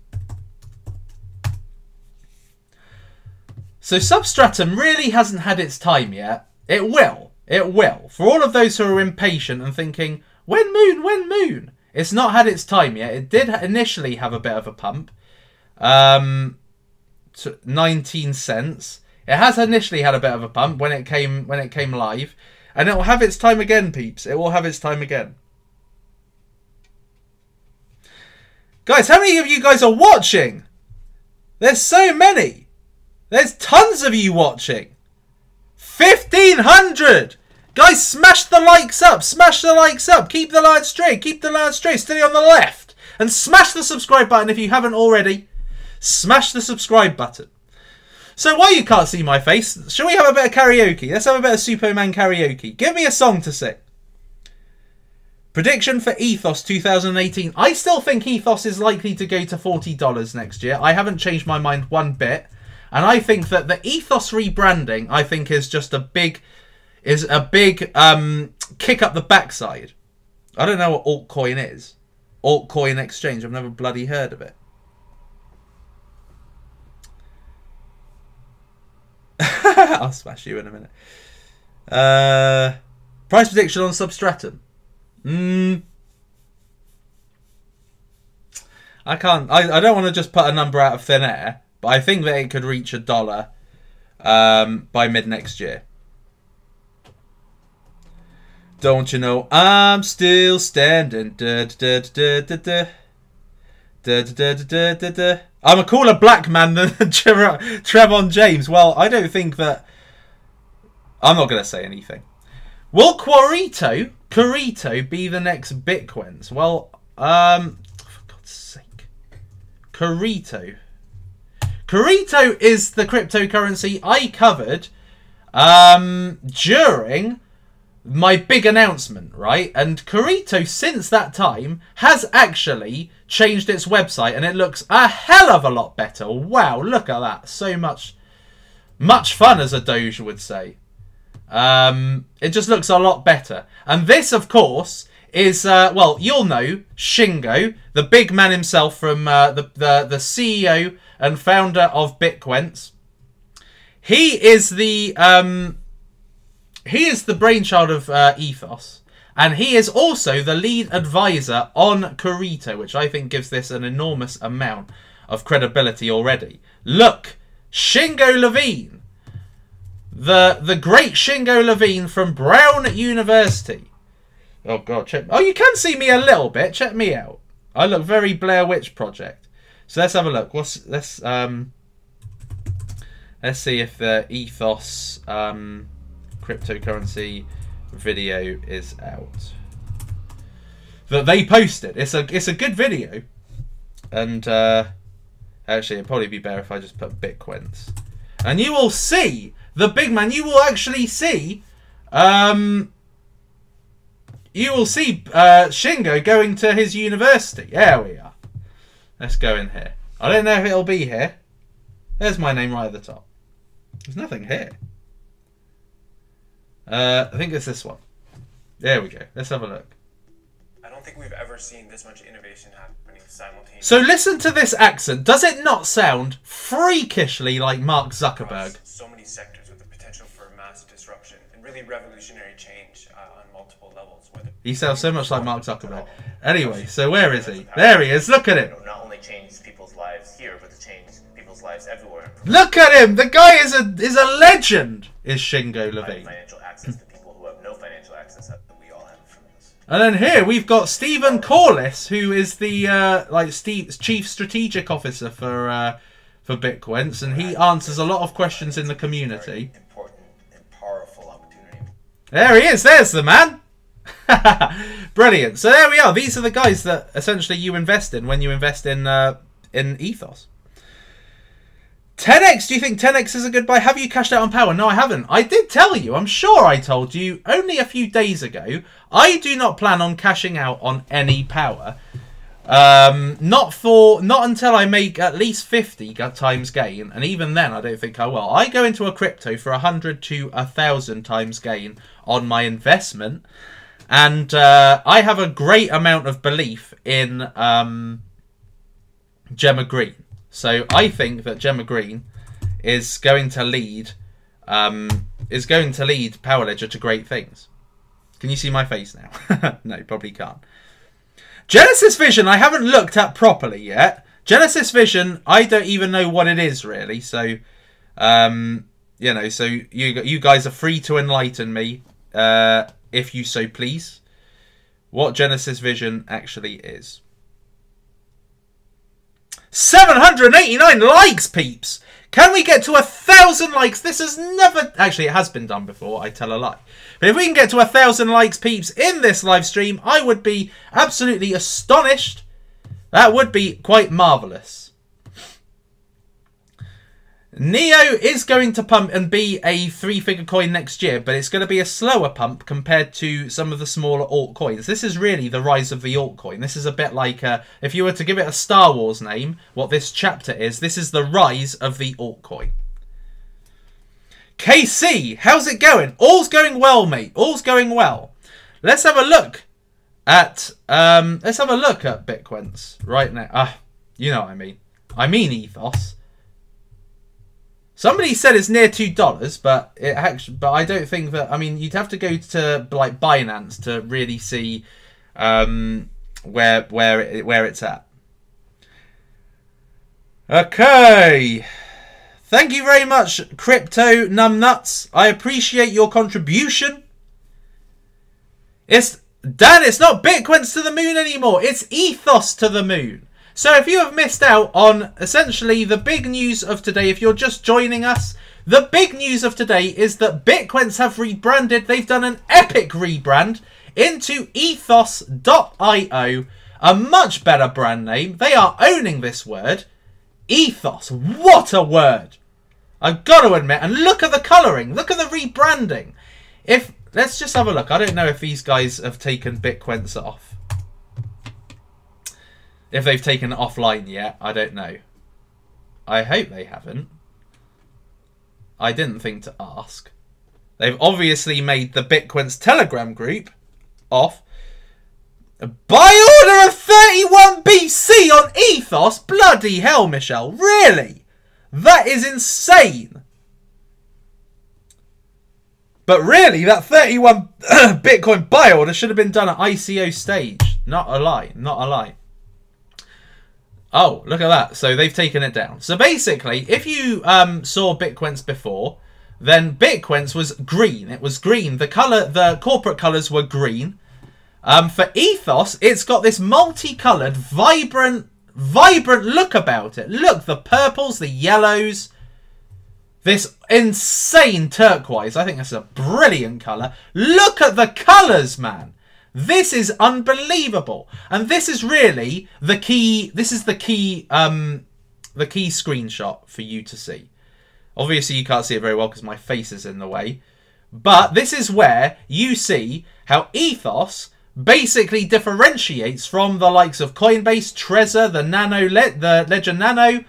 So Substratum really hasn't had its time yet. It will. It will. For all of those who are impatient and thinking, when moon, when moon? It's not had its time yet. It did initially have a bit of a pump. 19 cents. It has initially had a bit of a pump when it came live. And it will have its time again, peeps. It will have its time again. Guys, how many of you guys are watching? There's so many. There's tons of you watching. 1,500! Guys, smash the likes up. Smash the likes up. Keep the line straight. Keep the line straight. Stay on the left. And smash the subscribe button if you haven't already. Smash the subscribe button. So while you can't see my face, shall we have a bit of karaoke? Let's have a bit of Suppoman karaoke. Give me a song to sing. Prediction for Ethos 2018. I still think Ethos is likely to go to $40 next year. I haven't changed my mind one bit. And I think that the Ethos rebranding, I think, is just a big kick up the backside. I don't know what altcoin is. Altcoin exchange. I've never bloody heard of it. I'll smash you in a minute. Price prediction on Substratum. I can't. I don't want to just put a number out of thin air, but I think that it could reach $1 by mid next year. Don't you know I'm still standing? I'm a cooler black man than Trevon James. Well, I don't think that... I'm not going to say anything. Will Corito be the next Bitquence? Well, for God's sake. Corito is the cryptocurrency I covered during my big announcement, right? And Corito, since that time, has actually changed its website, and it looks a hell of a lot better. Wow, look at that. So much fun, as a Doge would say. It just looks a lot better. And this, of course, is, well, you'll know, Shingo, the big man himself from the CEO and founder of Bitquence. He is the brainchild of Ethos. And he is also the lead advisor on Corito, which I think gives this an enormous amount of credibility already. Look, Shingo Levine. The great Shingo Levine from Brown University. Oh, God. Check. Oh, you can see me a little bit. Check me out. I look very Blair Witch Project. So let's have a look. Let's see if the Ethos cryptocurrency video is out that they posted. It's a good video, and actually it'd probably be better if I just put Bitquence, and you will see the big man. You will actually see Shingo going to his university. There we are. Let's go in here. I don't know if it'll be here. There's my name right at the top. There's nothing here. I think it's this one. There we go. Let's have a look. I don't think we've ever seen this much innovation happening simultaneously. So listen to this accent. Does it not sound freakishly like Mark Zuckerberg? So many sectors with the potential for mass disruption and really revolutionary change on multiple levels. He sounds so much like Mark Zuckerberg. Anyway, so where is he? There he is. Look at him. Not only change people's lives here, but to change people's lives everywhere. Look at him. The guy is a legend. Is Shingo Levine. Financial access to people who have no financial access that we all have from this. And then here we've got Stephen Corliss, who is the chief strategic officer for Bitquence, and he answers a lot of questions in the community. Important and powerful opportunity. There he is. There's the man. Brilliant. So there we are. These are the guys that essentially you invest in when you invest in Ethos. 10x, do you think 10x is a good buy? Have you cashed out on power? No, I haven't. I did tell you, I'm sure I told you only a few days ago, I do not plan on cashing out on any power. Not until I make at least 50 times gain, and even then I don't think I will. I go into a crypto for 100 to 1,000 times gain on my investment, and I have a great amount of belief in Gemma Green. So I think that Gemma Green is going to lead Power Ledger to great things. Can you see my face now? No, probably can't. Genesis Vision I haven't looked at properly yet. Genesis Vision, I don't even know what it is really. So you know, so you guys are free to enlighten me if you so please. What Genesis Vision actually is. 789 likes, peeps! Can we get to 1,000 likes? This has never... Actually, it has been done before. I tell a lie. But if we can get to 1,000 likes, peeps, in this live stream, I would be absolutely astonished. That would be quite marvellous. Neo is going to pump and be a 3-figure coin next year, but it's going to be a slower pump compared to some of the smaller altcoins. This is really the rise of the altcoin. This is a bit like, if you were to give it a Star Wars name, what this chapter is, this is the rise of the altcoin. KC, how's it going? All's going well, mate. All's going well. Let's have a look at Bitquence right now. You know what I mean. I mean Ethos. Somebody said it's near $2, but I don't think that. I mean, you'd have to go to like Binance to really see where it's at. Okay, thank you very much, Crypto Numbnuts. I appreciate your contribution. It's not Bitquence to the moon anymore. It's Ethos to the moon. So if you have missed out on essentially the big news of today, if you're just joining us, the big news of today is that Bitquence have rebranded. They've done an epic rebrand into Ethos.io, a much better brand name. They are owning this word. Ethos, what a word. I've got to admit, and look at the colouring, look at the rebranding. Let's just have a look. I don't know if these guys have taken Bitquence off. If they've taken it offline yet, I don't know. I hope they haven't. I didn't think to ask. They've obviously made the Bitquence Telegram group off. By order of 31 BC on Ethos? Bloody hell, Michelle. Really? That is insane. But really, that 31 Bitcoin buy order should have been done at ICO stage. Not a lie. Not a lie. Oh, look at that. So they've taken it down. So basically, if you saw Bitquence before, then Bitquence was green. It was green. The color, the corporate colors were green. For Ethos, it's got this multicolored, vibrant look about it. Look, the purples, the yellows, this insane turquoise. I think that's a brilliant color. Look at the colors, man. This is unbelievable. And this is really the key. This is the key screenshot for you to see. Obviously, you can't see it very well because my face is in the way. But this is where you see how Ethos basically differentiates from the likes of Coinbase, Trezor, the Ledger Nano,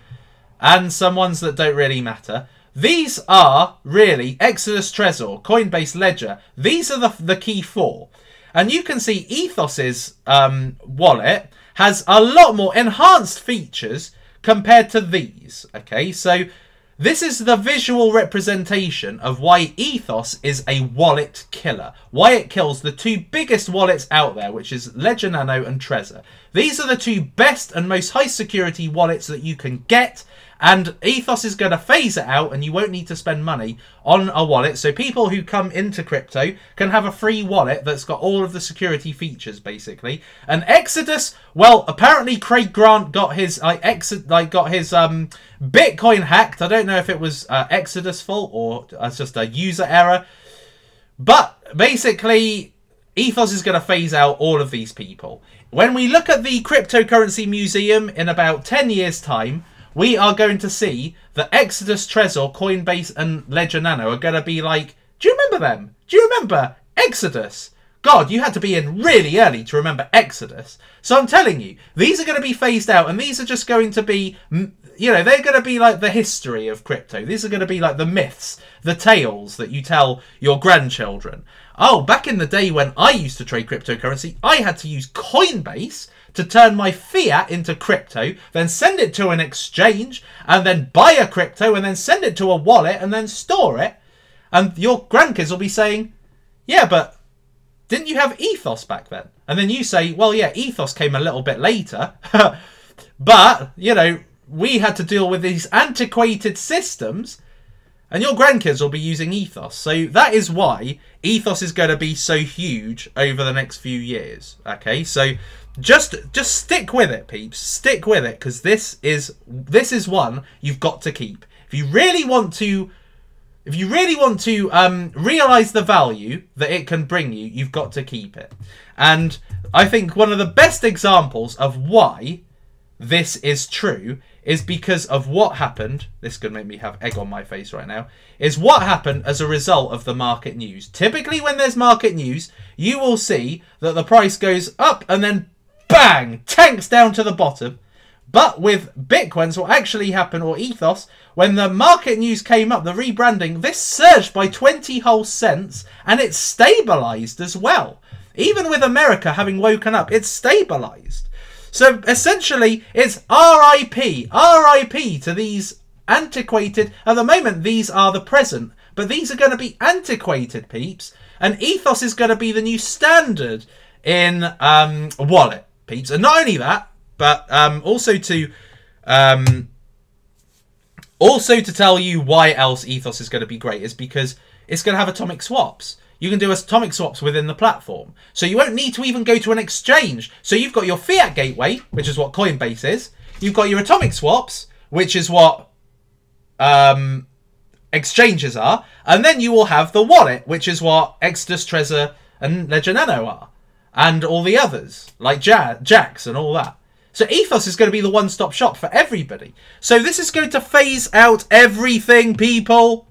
and some ones that don't really matter. These are really Exodus, Trezor, Coinbase, Ledger. These are the key four. And you can see Ethos's wallet has a lot more enhanced features compared to these. Okay, so this is the visual representation of why Ethos is a wallet killer. Why it kills the two biggest wallets out there, which is Ledger Nano and Trezor. These are the two best and most high security wallets that you can get. And Ethos is going to phase it out and you won't need to spend money on a wallet. So people who come into crypto can have a free wallet that's got all of the security features, basically. And Exodus, well, apparently Craig Grant got his Bitcoin hacked. I don't know if it was Exodus' fault or it's just a user error. But basically, Ethos is going to phase out all of these people. When we look at the cryptocurrency museum in about 10 years' time, we are going to see that Exodus, Trezor, Coinbase, and Ledger Nano are going to be like, do you remember them? Do you remember Exodus? God, you had to be in really early to remember Exodus. So I'm telling you, these are going to be phased out, and these are just going to be, you know, they're going to be like the history of crypto. These are going to be like the myths, the tales that you tell your grandchildren. Oh, back in the day when I used to trade cryptocurrency, I had to use Coinbase to turn my fiat into crypto, then send it to an exchange, and then buy a crypto, and then send it to a wallet, and then store it. And your grandkids will be saying, yeah, but didn't you have Ethos back then? And then you say, well, yeah, Ethos came a little bit later. But, you know, we had to deal with these antiquated systems, and your grandkids will be using Ethos. So that is why Ethos is going to be so huge over the next few years. Okay, so just stick with it, peeps. Stick with it, because this is one you've got to keep. If you really want to realize the value that it can bring you, you've got to keep it. And I think one of the best examples of why this is true is because of what happened. This could make me have egg on my face right now. Is what happened as a result of the market news. Typically when there's market news, you will see that the price goes up and then bang, tanks down to the bottom. But with Bitcoins, what actually happened, or Ethos, when the market news came up, the rebranding, this surged by 20 whole cents, and it's stabilized as well. Even with America having woken up, it's stabilized. So essentially, it's RIP to these antiquated, at the moment these are the present, but these are going to be antiquated, peeps. And Ethos is going to be the new standard in wallet, peeps. And not only that, but also to tell you why else Ethos is going to be great is because it's going to have atomic swaps. You can do atomic swaps within the platform. So you won't need to even go to an exchange. So you've got your fiat gateway, which is what Coinbase is. You've got your atomic swaps, which is what exchanges are. And then you will have the wallet, which is what Exodus, Trezor, and Ledger Nano are. And all the others, like Jax and all that. So Ethos is going to be the one-stop shop for everybody. So this is going to phase out everything, people.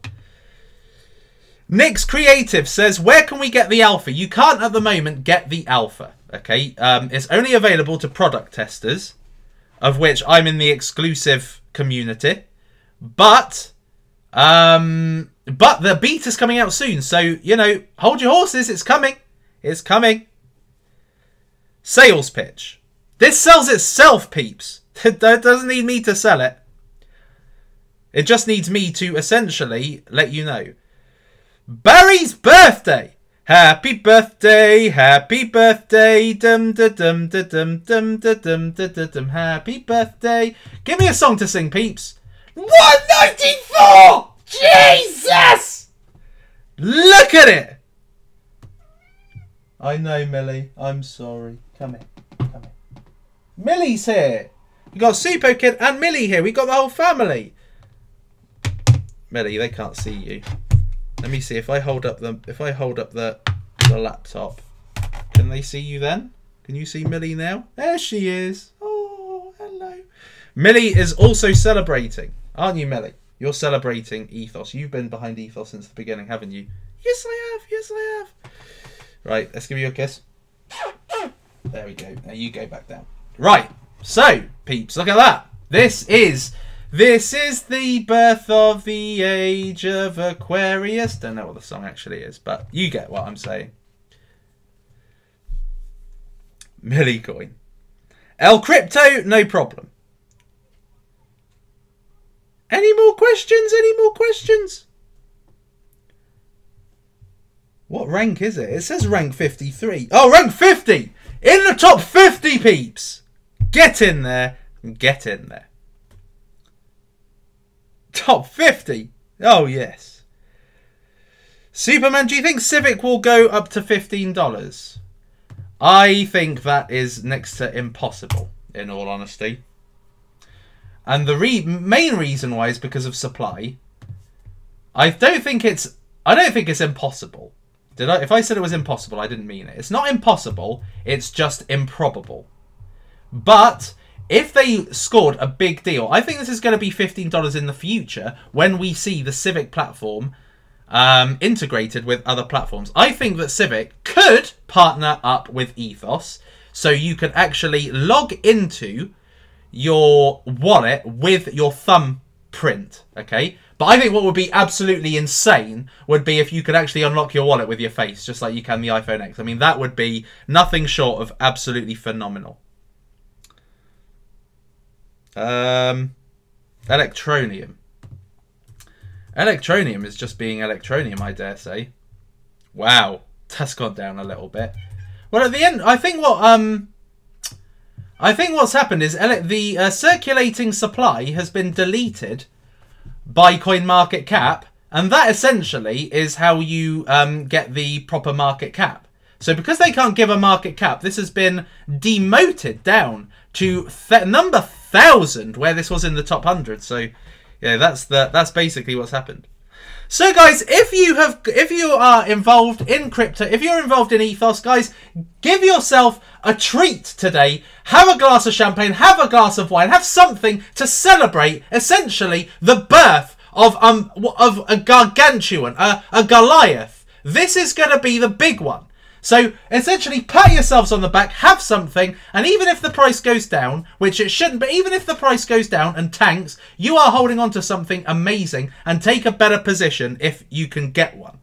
Nix Creative says, where can we get the alpha? You can't at the moment get the alpha. Okay, it's only available to product testers, of which I'm in the exclusive community. But the beta's coming out soon. So, you know, hold your horses. It's coming. It's coming. Sales pitch. This sells itself, peeps. It doesn't need me to sell it. It just needs me to essentially let you know. Barry's birthday. Happy birthday, dum da dum da dum dum da dum da da dum. Happy birthday. Give me a song to sing, peeps. 194! Jesus! Look at it! I know, Millie. I'm sorry. Come here. Come here. Millie's here. We got Super Kid and Millie here. We got the whole family. Millie, they can't see you. Let me see if I hold up the laptop. Can they see you then? Can you see Millie now? There she is. Oh, hello. Millie is also celebrating, aren't you, Millie? You're celebrating Ethos. You've been behind Ethos since the beginning, haven't you? Yes, I have. Yes, I have. Right, let's give you a kiss. There we go. Now you go back down. Right. So, peeps, look at that. This is the birth of the age of Aquarius. Don't know what the song actually is, but you get what I'm saying. Millie coin. El Crypto, no problem. Any more questions? Any more questions? What rank is it? It says rank 53. Oh, rank 50! In the top 50, peeps! Get in there. Get in there. Top 50. Oh, yes. Superman, do you think Civic will go up to $15? I think that is next to impossible, in all honesty. And the main reason why is because of supply. I don't think it's impossible. Did I? If I said it was impossible, I didn't mean it. It's not impossible. It's just improbable. But if they scored a big deal, I think this is going to be $15 in the future when we see the Civic platform integrated with other platforms. I think that Civic could partner up with Ethos so you could actually log into your wallet with your thumbprint, okay? But I think what would be absolutely insane would be if you could actually unlock your wallet with your face, just like you can the iPhone X. I mean, that would be nothing short of absolutely phenomenal. Electronium. Electronium is just being Electronium, I dare say. Wow, that's gone down a little bit. Well, at the end, I think what's happened is the circulating supply has been deleted by CoinMarketCap, and that essentially is how you get the proper market cap. So because they can't give a market cap, this has been demoted down to number 1,000, where this was in the top 100. So yeah, that's basically what's happened. So guys, if you are involved in crypto, if you're involved in Ethos, guys, give yourself a treat today. Have a glass of champagne, have a glass of wine, have something to celebrate essentially the birth of a gargantuan, a Goliath. This is going to be the big one. So essentially pat yourselves on the back, have something, and even if the price goes down, which it shouldn't, but even if the price goes down and tanks, you are holding on to something amazing and take a better position if you can get one.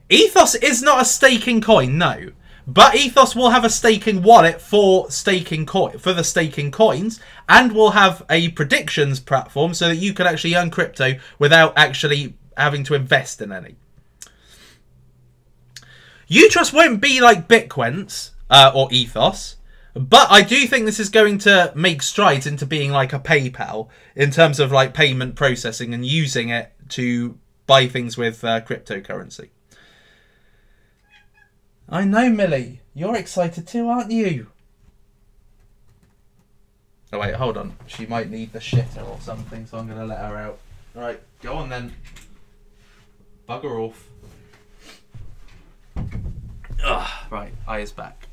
Ethos is not a staking coin, no. But Ethos will have a staking wallet for the staking coins, and will have a predictions platform so that you can actually earn crypto without actually having to invest in any. Utrust won't be like Bitquence or Ethos, but I do think this is going to make strides into being like a PayPal in terms of like payment processing and using it to buy things with cryptocurrency. I know, Millie. You're excited too, aren't you? Oh, wait, hold on. She might need the shitter or something, so I'm going to let her out. All right, go on then. Bugger off. Ugh, right, I is back.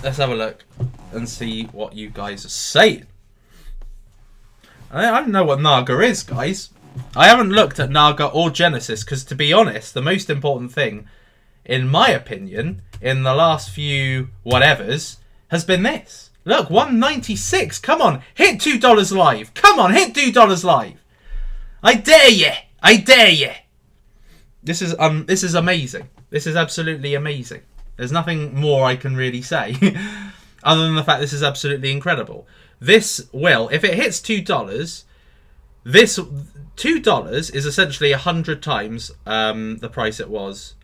Let's have a look and see what you guys are saying. I don't know what Naga is, guys. I haven't looked at Naga or Genesis because, to be honest, the most important thing, in my opinion, in the last few whatevers, has been this. Look, 196. Come on, hit $2 live. Come on, hit $2 live. I dare you. I dare you. This is amazing. This is absolutely amazing. There's nothing more I can really say other than the fact this is absolutely incredible. This will, if it hits $2, this $2 is essentially 100 times the price it was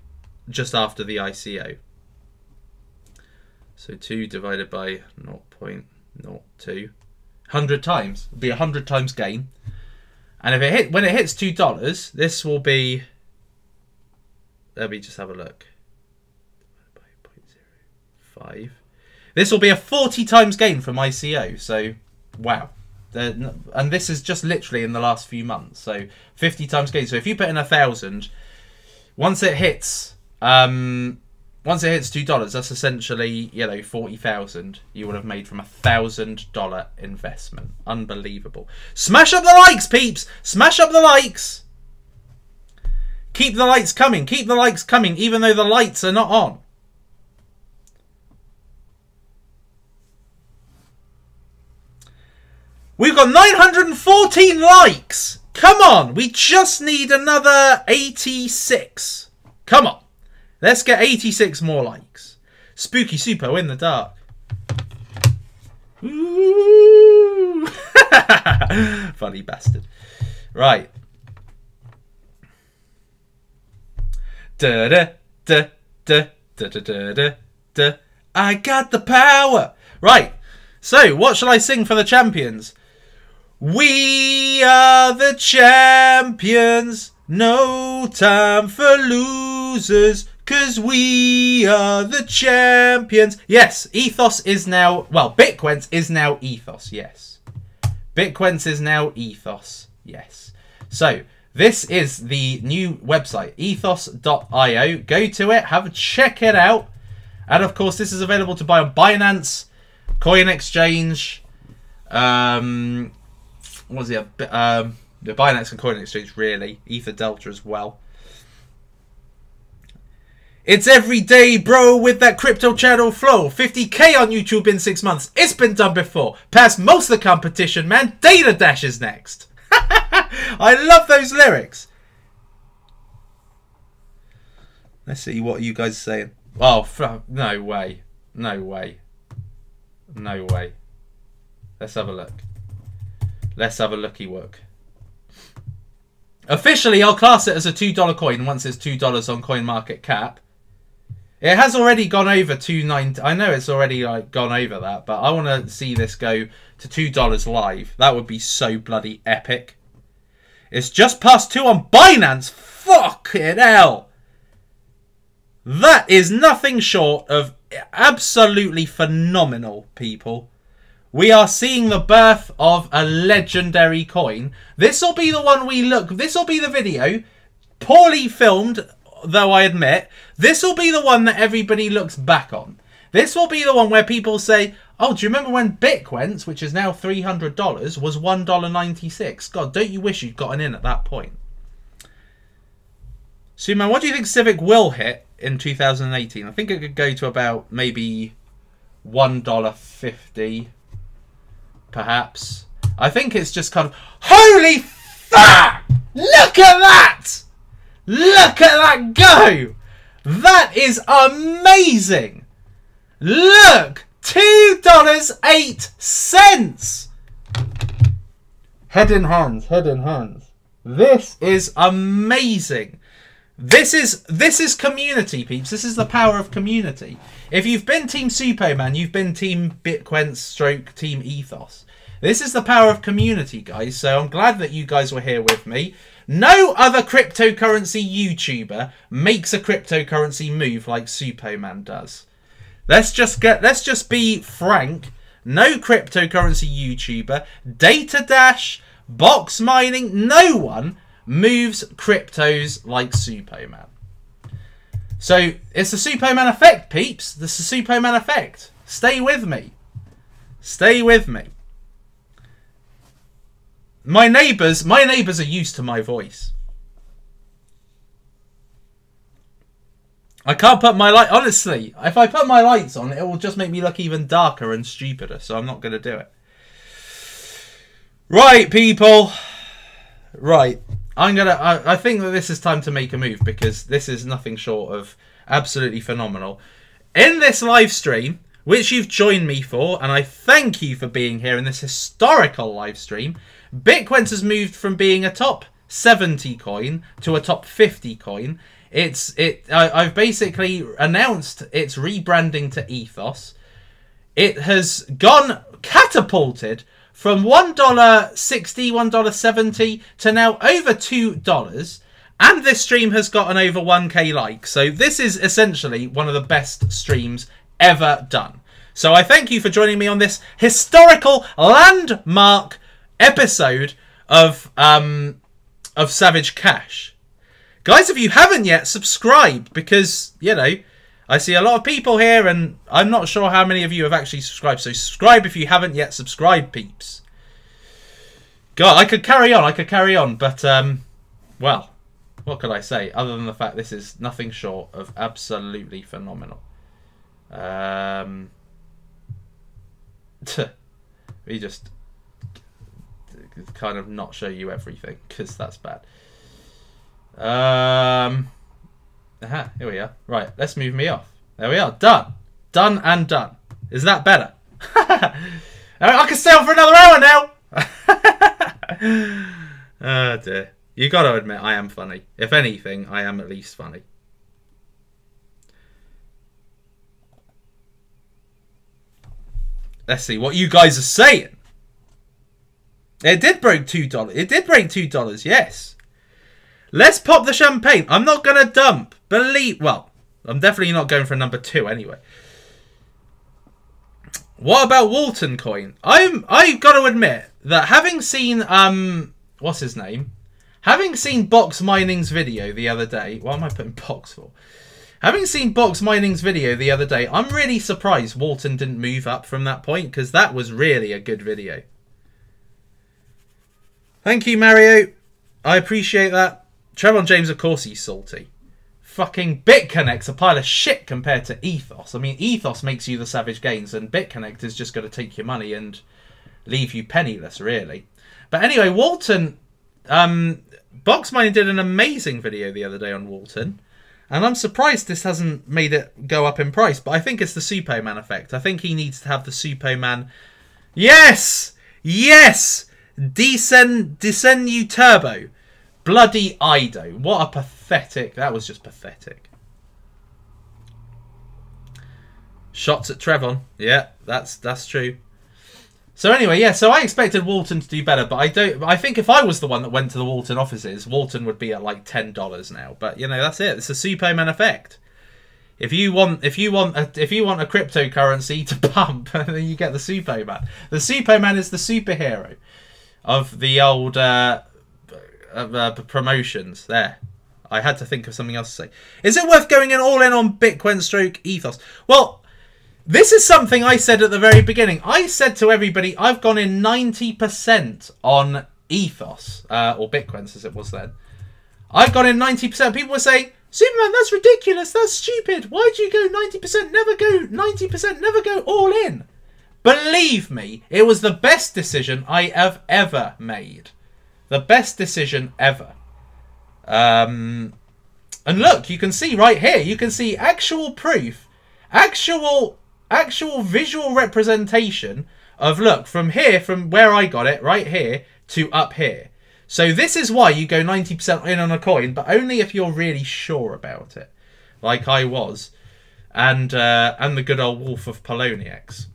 just after the ICO. So 2 divided by 0.02, 100 times. It'll be 100 times gain. And if when it hits $2, this will be, let me just have a look. 0.05. This will be a 40 times gain from ICO. So, wow. And this is just literally in the last few months. So 50 times gain. So if you put in 1,000, once it hits $2, that's essentially, you know, 40,000 you would have made from $1,000 investment. Unbelievable. Smash up the likes, peeps. Smash up the likes. Keep the lights coming. Keep the likes coming, even though the lights are not on. We've got 914 likes. Come on. We just need another 86. Come on. Let's get 86 more likes. Spooky Suppo in the dark. Ooh. Funny bastard. Right. Da da da da da da da da da. I got the power. Right. So, what shall I sing for the champions? We are the champions. No time for losers. 'Cause we are the champions. Yes, Ethos is now... Well, Bitquence is now Ethos, yes. Bitquence is now Ethos, yes. So, this is the new website, ethos.io. Go to it, check it out. And, of course, this is available to buy on Binance, Coin Exchange, what was it? The Binance and Coin Exchange, really. Ether Delta as well. It's every day, bro, with that crypto channel flow. 50k on YouTube in 6 months. It's been done before. Past most of the competition, man. Data Dash is next. I love those lyrics. Let's see, what are you guys saying? Oh, no way. No way. No way. Let's have a look. Let's have a looky look. Officially, I'll class it as a $2 coin once it's $2 on CoinMarketCap. It has already gone over $2.90. I know it's already gone over that, but I want to see this go to $2 live. That would be so bloody epic. It's just past 2 on Binance. Fucking hell. That is nothing short of absolutely phenomenal, people. We are seeing the birth of a legendary coin. This will be the one we look... This will be the video. Poorly filmed, though I admit. This will be the one that everybody looks back on. This will be the one where people say, oh, do you remember when Bitquence, which is now $300, was $1.96? God, don't you wish you'd gotten in at that point? Suppoman, what do you think Civic will hit in 2018? I think it could go to about maybe $1.50. Perhaps. I think it's just kind of... Holy fuck! Look at that! Look at that go! That is amazing! Look! $2.08! Head in hands, head in hands. This is amazing. This is community, peeps. This is the power of community. If you've been Team Suppoman, you've been Team Bitquence / Team Ethos. This is the power of community, guys. So I'm glad that you guys were here with me. No other cryptocurrency YouTuber makes a cryptocurrency move like Suppoman does. Let's just be frank. No cryptocurrency YouTuber, Data Dash, box mining, no one moves cryptos like Suppoman. So it's the Suppoman effect, peeps. This is the Suppoman effect. Stay with me. Stay with me. My neighbours are used to my voice. I can't put my light... Honestly, if I put my lights on, it will just make me look even darker and stupider. So I'm not going to do it. Right, people. Right. I think that this is time to make a move, because this is nothing short of absolutely phenomenal. In this live stream, which you've joined me for, and I thank you for being here in this historical live stream. Bitquence has moved from being a top 70 coin to a top 50 coin. I've basically announced its rebranding to Ethos. It has gone catapulted from $1.60, $1.70 to now over $2. And this stream has gotten over 1k likes. So this is essentially one of the best streams ever done. So I thank you for joining me on this historical landmark episode of Savage Cash. Guys, if you haven't yet, subscribe, because, you know, I see a lot of people here and I'm not sure how many of you have actually subscribed. So subscribe if you haven't yet. Subscribe, peeps. God, I could carry on, but, well, what could I say other than the fact this is nothing short of absolutely phenomenal. We just kind of not show you everything because that's bad. Here we are. Right, let's move me off. There we are. Done. Done and done. Is that better? I can stay on for another hour now. Oh dear. You got to admit I am funny. If anything, I am at least funny. Let's see what you guys are saying. It did break $2. It did break $2, yes. Let's pop the champagne. I'm not going to dump. Well, I'm definitely not going for number 2 anyway. What about Walton coin? I've got to admit that having seen, what's his name? Having seen Box Mining's video the other day. What am I putting box for? Having seen Box Mining's video the other day, I'm really surprised Walton didn't move up from that point, because that was really a good video. Thank you, Mario. I appreciate that. Trevor James, of course he's salty. Fucking BitConnect's a pile of shit compared to Ethos. I mean, Ethos makes you the savage gains, and BitConnect is just going to take your money and leave you penniless, really. But anyway, Walton... Box Mining did an amazing video the other day on Walton. And I'm surprised this hasn't made it go up in price. But I think it's the Suppoman effect. I think he needs to have the Suppoman... Yes! Yes! Descenu Turbo. Bloody Ido. What a pathetic... That was just pathetic. Shots at Trevon. Yeah, that's true. So anyway, yeah, so I expected Walton to do better, but I think if I was the one that went to the Walton offices, Walton would be at like $10 now. But you know, that's it. It's a Suppoman effect. If you want a cryptocurrency to pump, then you get the Suppoman. The Suppoman is the superhero of the old promotions. There, I had to think of something else to say. Is it worth going all in on Bitcoin stroke Ethos? Well, this is something I said at the very beginning. I said to everybody, I've gone in 90% on Ethos, or Bitcoin as it was then. I've gone in 90%. People were saying, Superman, that's ridiculous. That's stupid. Why'd you go 90%? Never go 90%. Never go all in. Believe me, it was the best decision I have ever made. The best decision ever. And look, you can see right here. You can see actual proof. Actual visual representation of, look, from here, from where I got it, right here, to up here. So this is why you go 90% in on a coin, but only if you're really sure about it, like I was, and the good old Wolf of Poloniacs.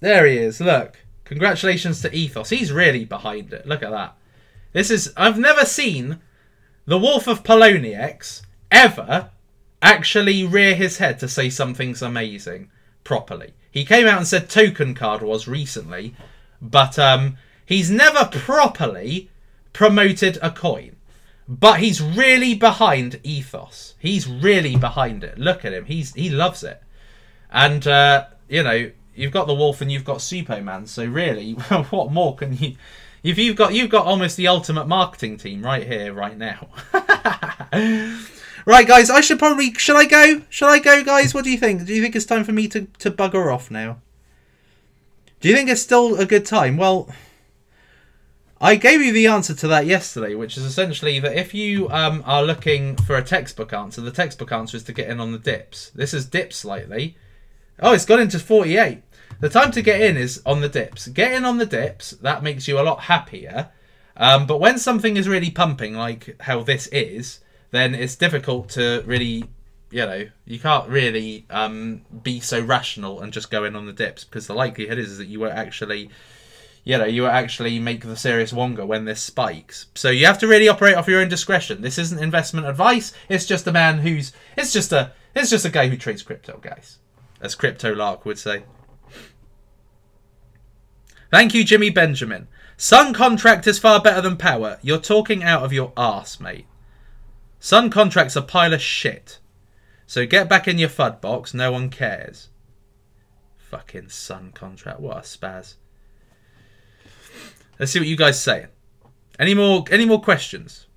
There he is, look. Congratulations to Ethos. He's really behind it. Look at that. This is... I've never seen the Wolf of Poloniacs ever actually rear his head to say something's amazing properly. He came out and said Token Card was recently, but he's never properly promoted a coin. But he's really behind Ethos. He's really behind it. Look at him. He loves it. And you know, you've got the Wolf and you've got Suppoman. So really, what more can you? If you've got almost the ultimate marketing team right here, right now. Right, guys, I should probably... Should I go? Should I go, guys? What do you think? Do you think it's time for me to bugger off now? Do you think it's still a good time? Well, I gave you the answer to that yesterday, which is essentially that if you are looking for a textbook answer, the textbook answer is to get in on the dips. This has dipped slightly. Oh, it's gone into 48. The time to get in is on the dips. Get in on the dips, that makes you a lot happier. But when something is really pumping, like how this is, then it's difficult to really, you know, you can't really be so rational and just go in on the dips, because the likelihood is that you won't actually, you know, you will actually make the serious wonga when this spikes. So you have to really operate off your own discretion. This isn't investment advice. It's just a man who's, it's just a guy who trades crypto, guys, as Crypto Lark would say. Thank you, Jimmy Benjamin. Sun contract is far better than power. You're talking out of your arse, mate. Sun contract's a pile of shit. So get back in your FUD box. No one cares. Fucking Sun contract. What a spaz. Let's see what you guys say. Any more questions?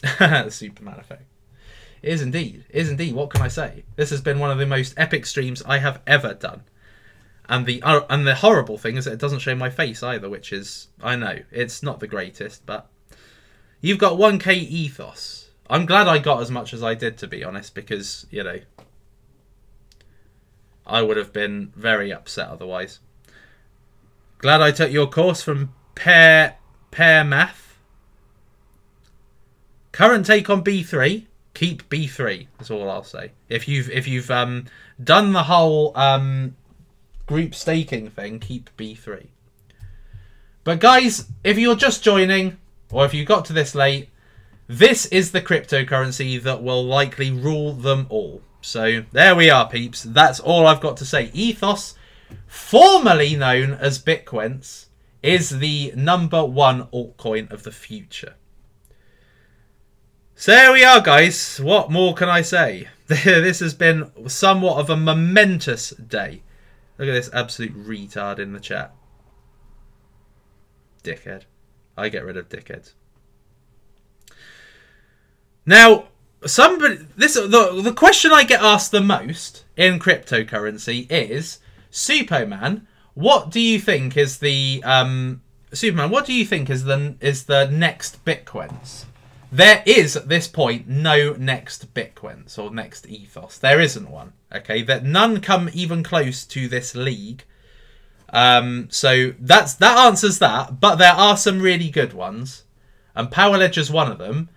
The Superman effect. It is indeed. It is indeed. What can I say? This has been one of the most epic streams I have ever done. And the horrible thing is that it doesn't show my face either, which is, I know, it's not the greatest, but you've got 1k Ethos. I'm glad I got as much as I did, to be honest, because, you know, I would have been very upset otherwise. Glad I took your course from Pair Math. Current take on B3. Keep B3. That's all I'll say. If you've done the whole group staking thing, keep B3. But guys, if you're just joining, or if you got to this late, this is the cryptocurrency that will likely rule them all. So there we are, peeps. That's all I've got to say. Ethos, formerly known as Bitquence, is the #1 altcoin of the future. So there we are, guys. What more can I say? This has been somewhat of a momentous day. Look at this absolute retard in the chat. Dickhead. I get rid of dickheads. Now, the question I get asked the most in cryptocurrency is, Suppoman, what do you think is the Superman? What do you think is the next Bitquence? There is at this point no next Bitquence or next Ethos. There isn't one. Okay, that none come even close to this league. So that answers that. But there are some really good ones, and Power Ledger's one of them,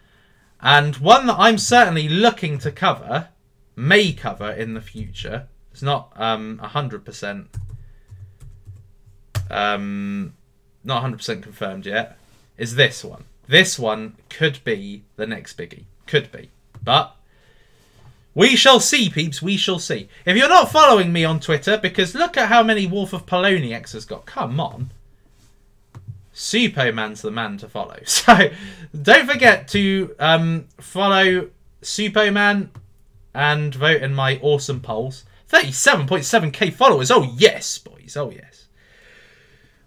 and one that I'm certainly looking to cover, may cover in the future. It's not 100%. Not 100% confirmed yet. Is this one? This one could be the next biggie. Could be. But we shall see, peeps. We shall see. If you're not following me on Twitter, because look at how many Wolf of Poloniacs has got. Come on. Suppoman's the man to follow. So don't forget to follow Suppoman and vote in my awesome polls. 37.7k followers. Oh, yes, boys. Oh, yes.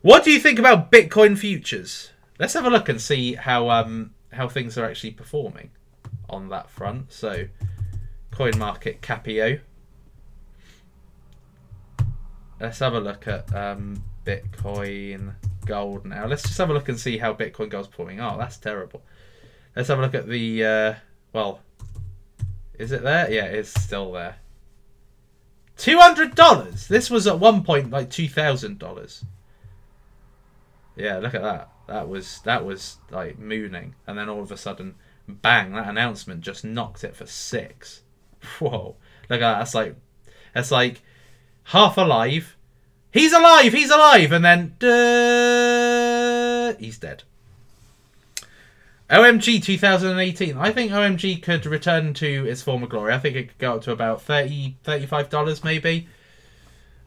What do you think about Bitcoin futures? Let's have a look and see how things are actually performing on that front. So, CoinMarket Capio. Let's have a look at Bitcoin Gold now. Let's just have a look and see how Bitcoin Gold's performing. Oh, that's terrible. Let's have a look at the well, is it there? Yeah, it's still there. $200. This was at one point like $2,000. Yeah, look at that. That was like mooning, and then all of a sudden, bang! That announcement just knocked it for 6. Whoa! Look at that. That's like half alive. He's alive. He's alive, and then he's dead. OMG 2018. I think OMG could return to its former glory. I think it could go up to about $35 maybe.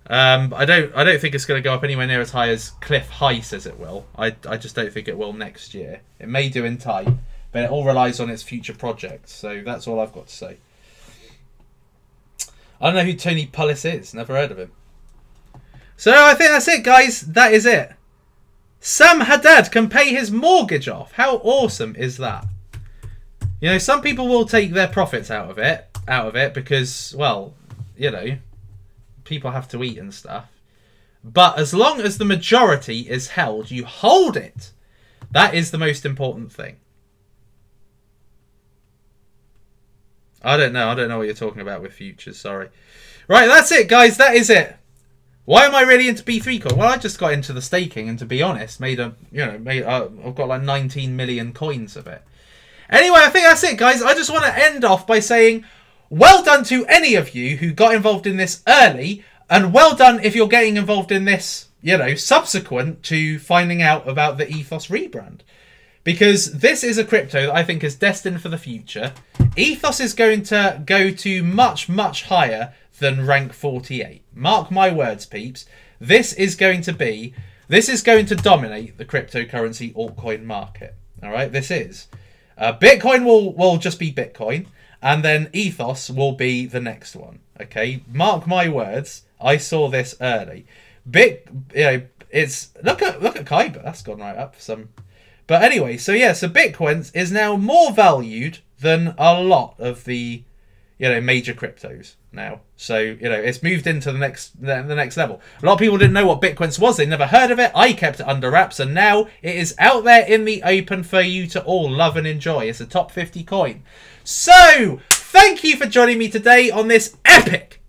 I don't think it's going to go up anywhere near as high as Cliff High says it will. I just don't think it will next year. It may do in time, but it all relies on its future projects. So that's all I've got to say. I don't know who Tony Pullis is. Never heard of him. So I think that's it, guys. That is it. Sam Haddad can pay his mortgage off. How awesome is that? You know, some people will take their profits out of it because, well, you know, people have to eat and stuff. But as long as the majority is held, you hold it. That is the most important thing. I don't know. I don't know what you're talking about with futures. Sorry. Right, that's it, guys. That is it. Why am I really into B3 coin? Well, I just got into the staking, and to be honest, I've got like 19 million coins of it. Anyway, I think that's it, guys. I just want to end off by saying, well done to any of you who got involved in this early, and well done if you're getting involved in this, subsequent to finding out about the Ethos rebrand. Because this is a crypto that I think is destined for the future. Ethos is going to go to much, much higher than rank 48. Mark my words, peeps. This is going to dominate the cryptocurrency altcoin market. All right, this is. Bitcoin will just be Bitcoin, and then Ethos will be the next one. Okay, mark my words. I saw this early. It's look at Kyber. That's gone right up some. But anyway, so Bitquence is now more valued than a lot of the, major cryptos now. So, it's moved into the next level. A lot of people didn't know what Bitquence was. They never heard of it. I kept it under wraps, and now it is out there in the open for you to all love and enjoy. It's a top 50 coin. So, thank you for joining me today on this epic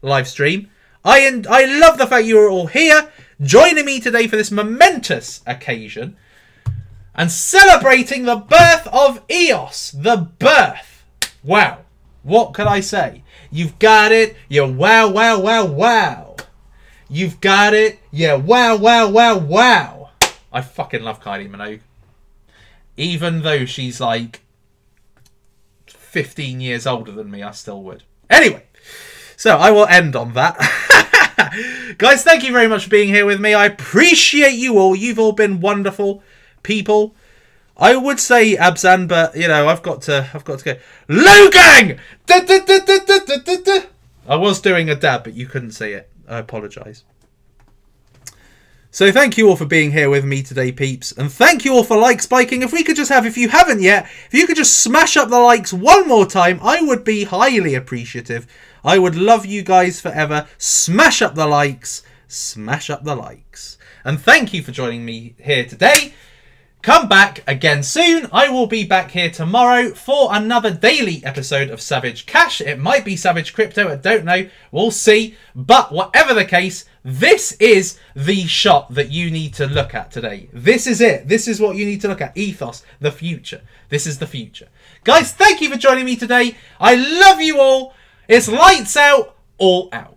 live stream. I love the fact you are all here, joining me today for this momentous occasion. And celebrating the birth of EOS. The birth. Wow. What can I say? You've got it. Yeah, wow, wow, wow, wow. You've got it. Yeah, wow, wow, wow, wow. I fucking love Kylie Minogue. Even though she's like 15 years older than me, I still would. Anyway, so I will end on that. Guys, thank you very much for being here with me. I appreciate you all. You've all been wonderful people. I would say Abzan, but I've got to go. Logang! I was doing a dab, but you couldn't see it. I apologise. So thank you all for being here with me today, peeps, and thank you all for like spiking. If you haven't yet, if you could just smash up the likes one more time, I would be highly appreciative. I would love you guys forever. Smash up the likes. Smash up the likes. And thank you for joining me here today. Come back again soon. I will be back here tomorrow for another daily episode of Savage Cash. It might be Savage Crypto. I don't know. We'll see. But whatever the case, this is the shot that you need to look at today. This is it. This is what you need to look at. Ethos, the future. This is the future. Guys, thank you for joining me today. I love you all. It's lights out, all out.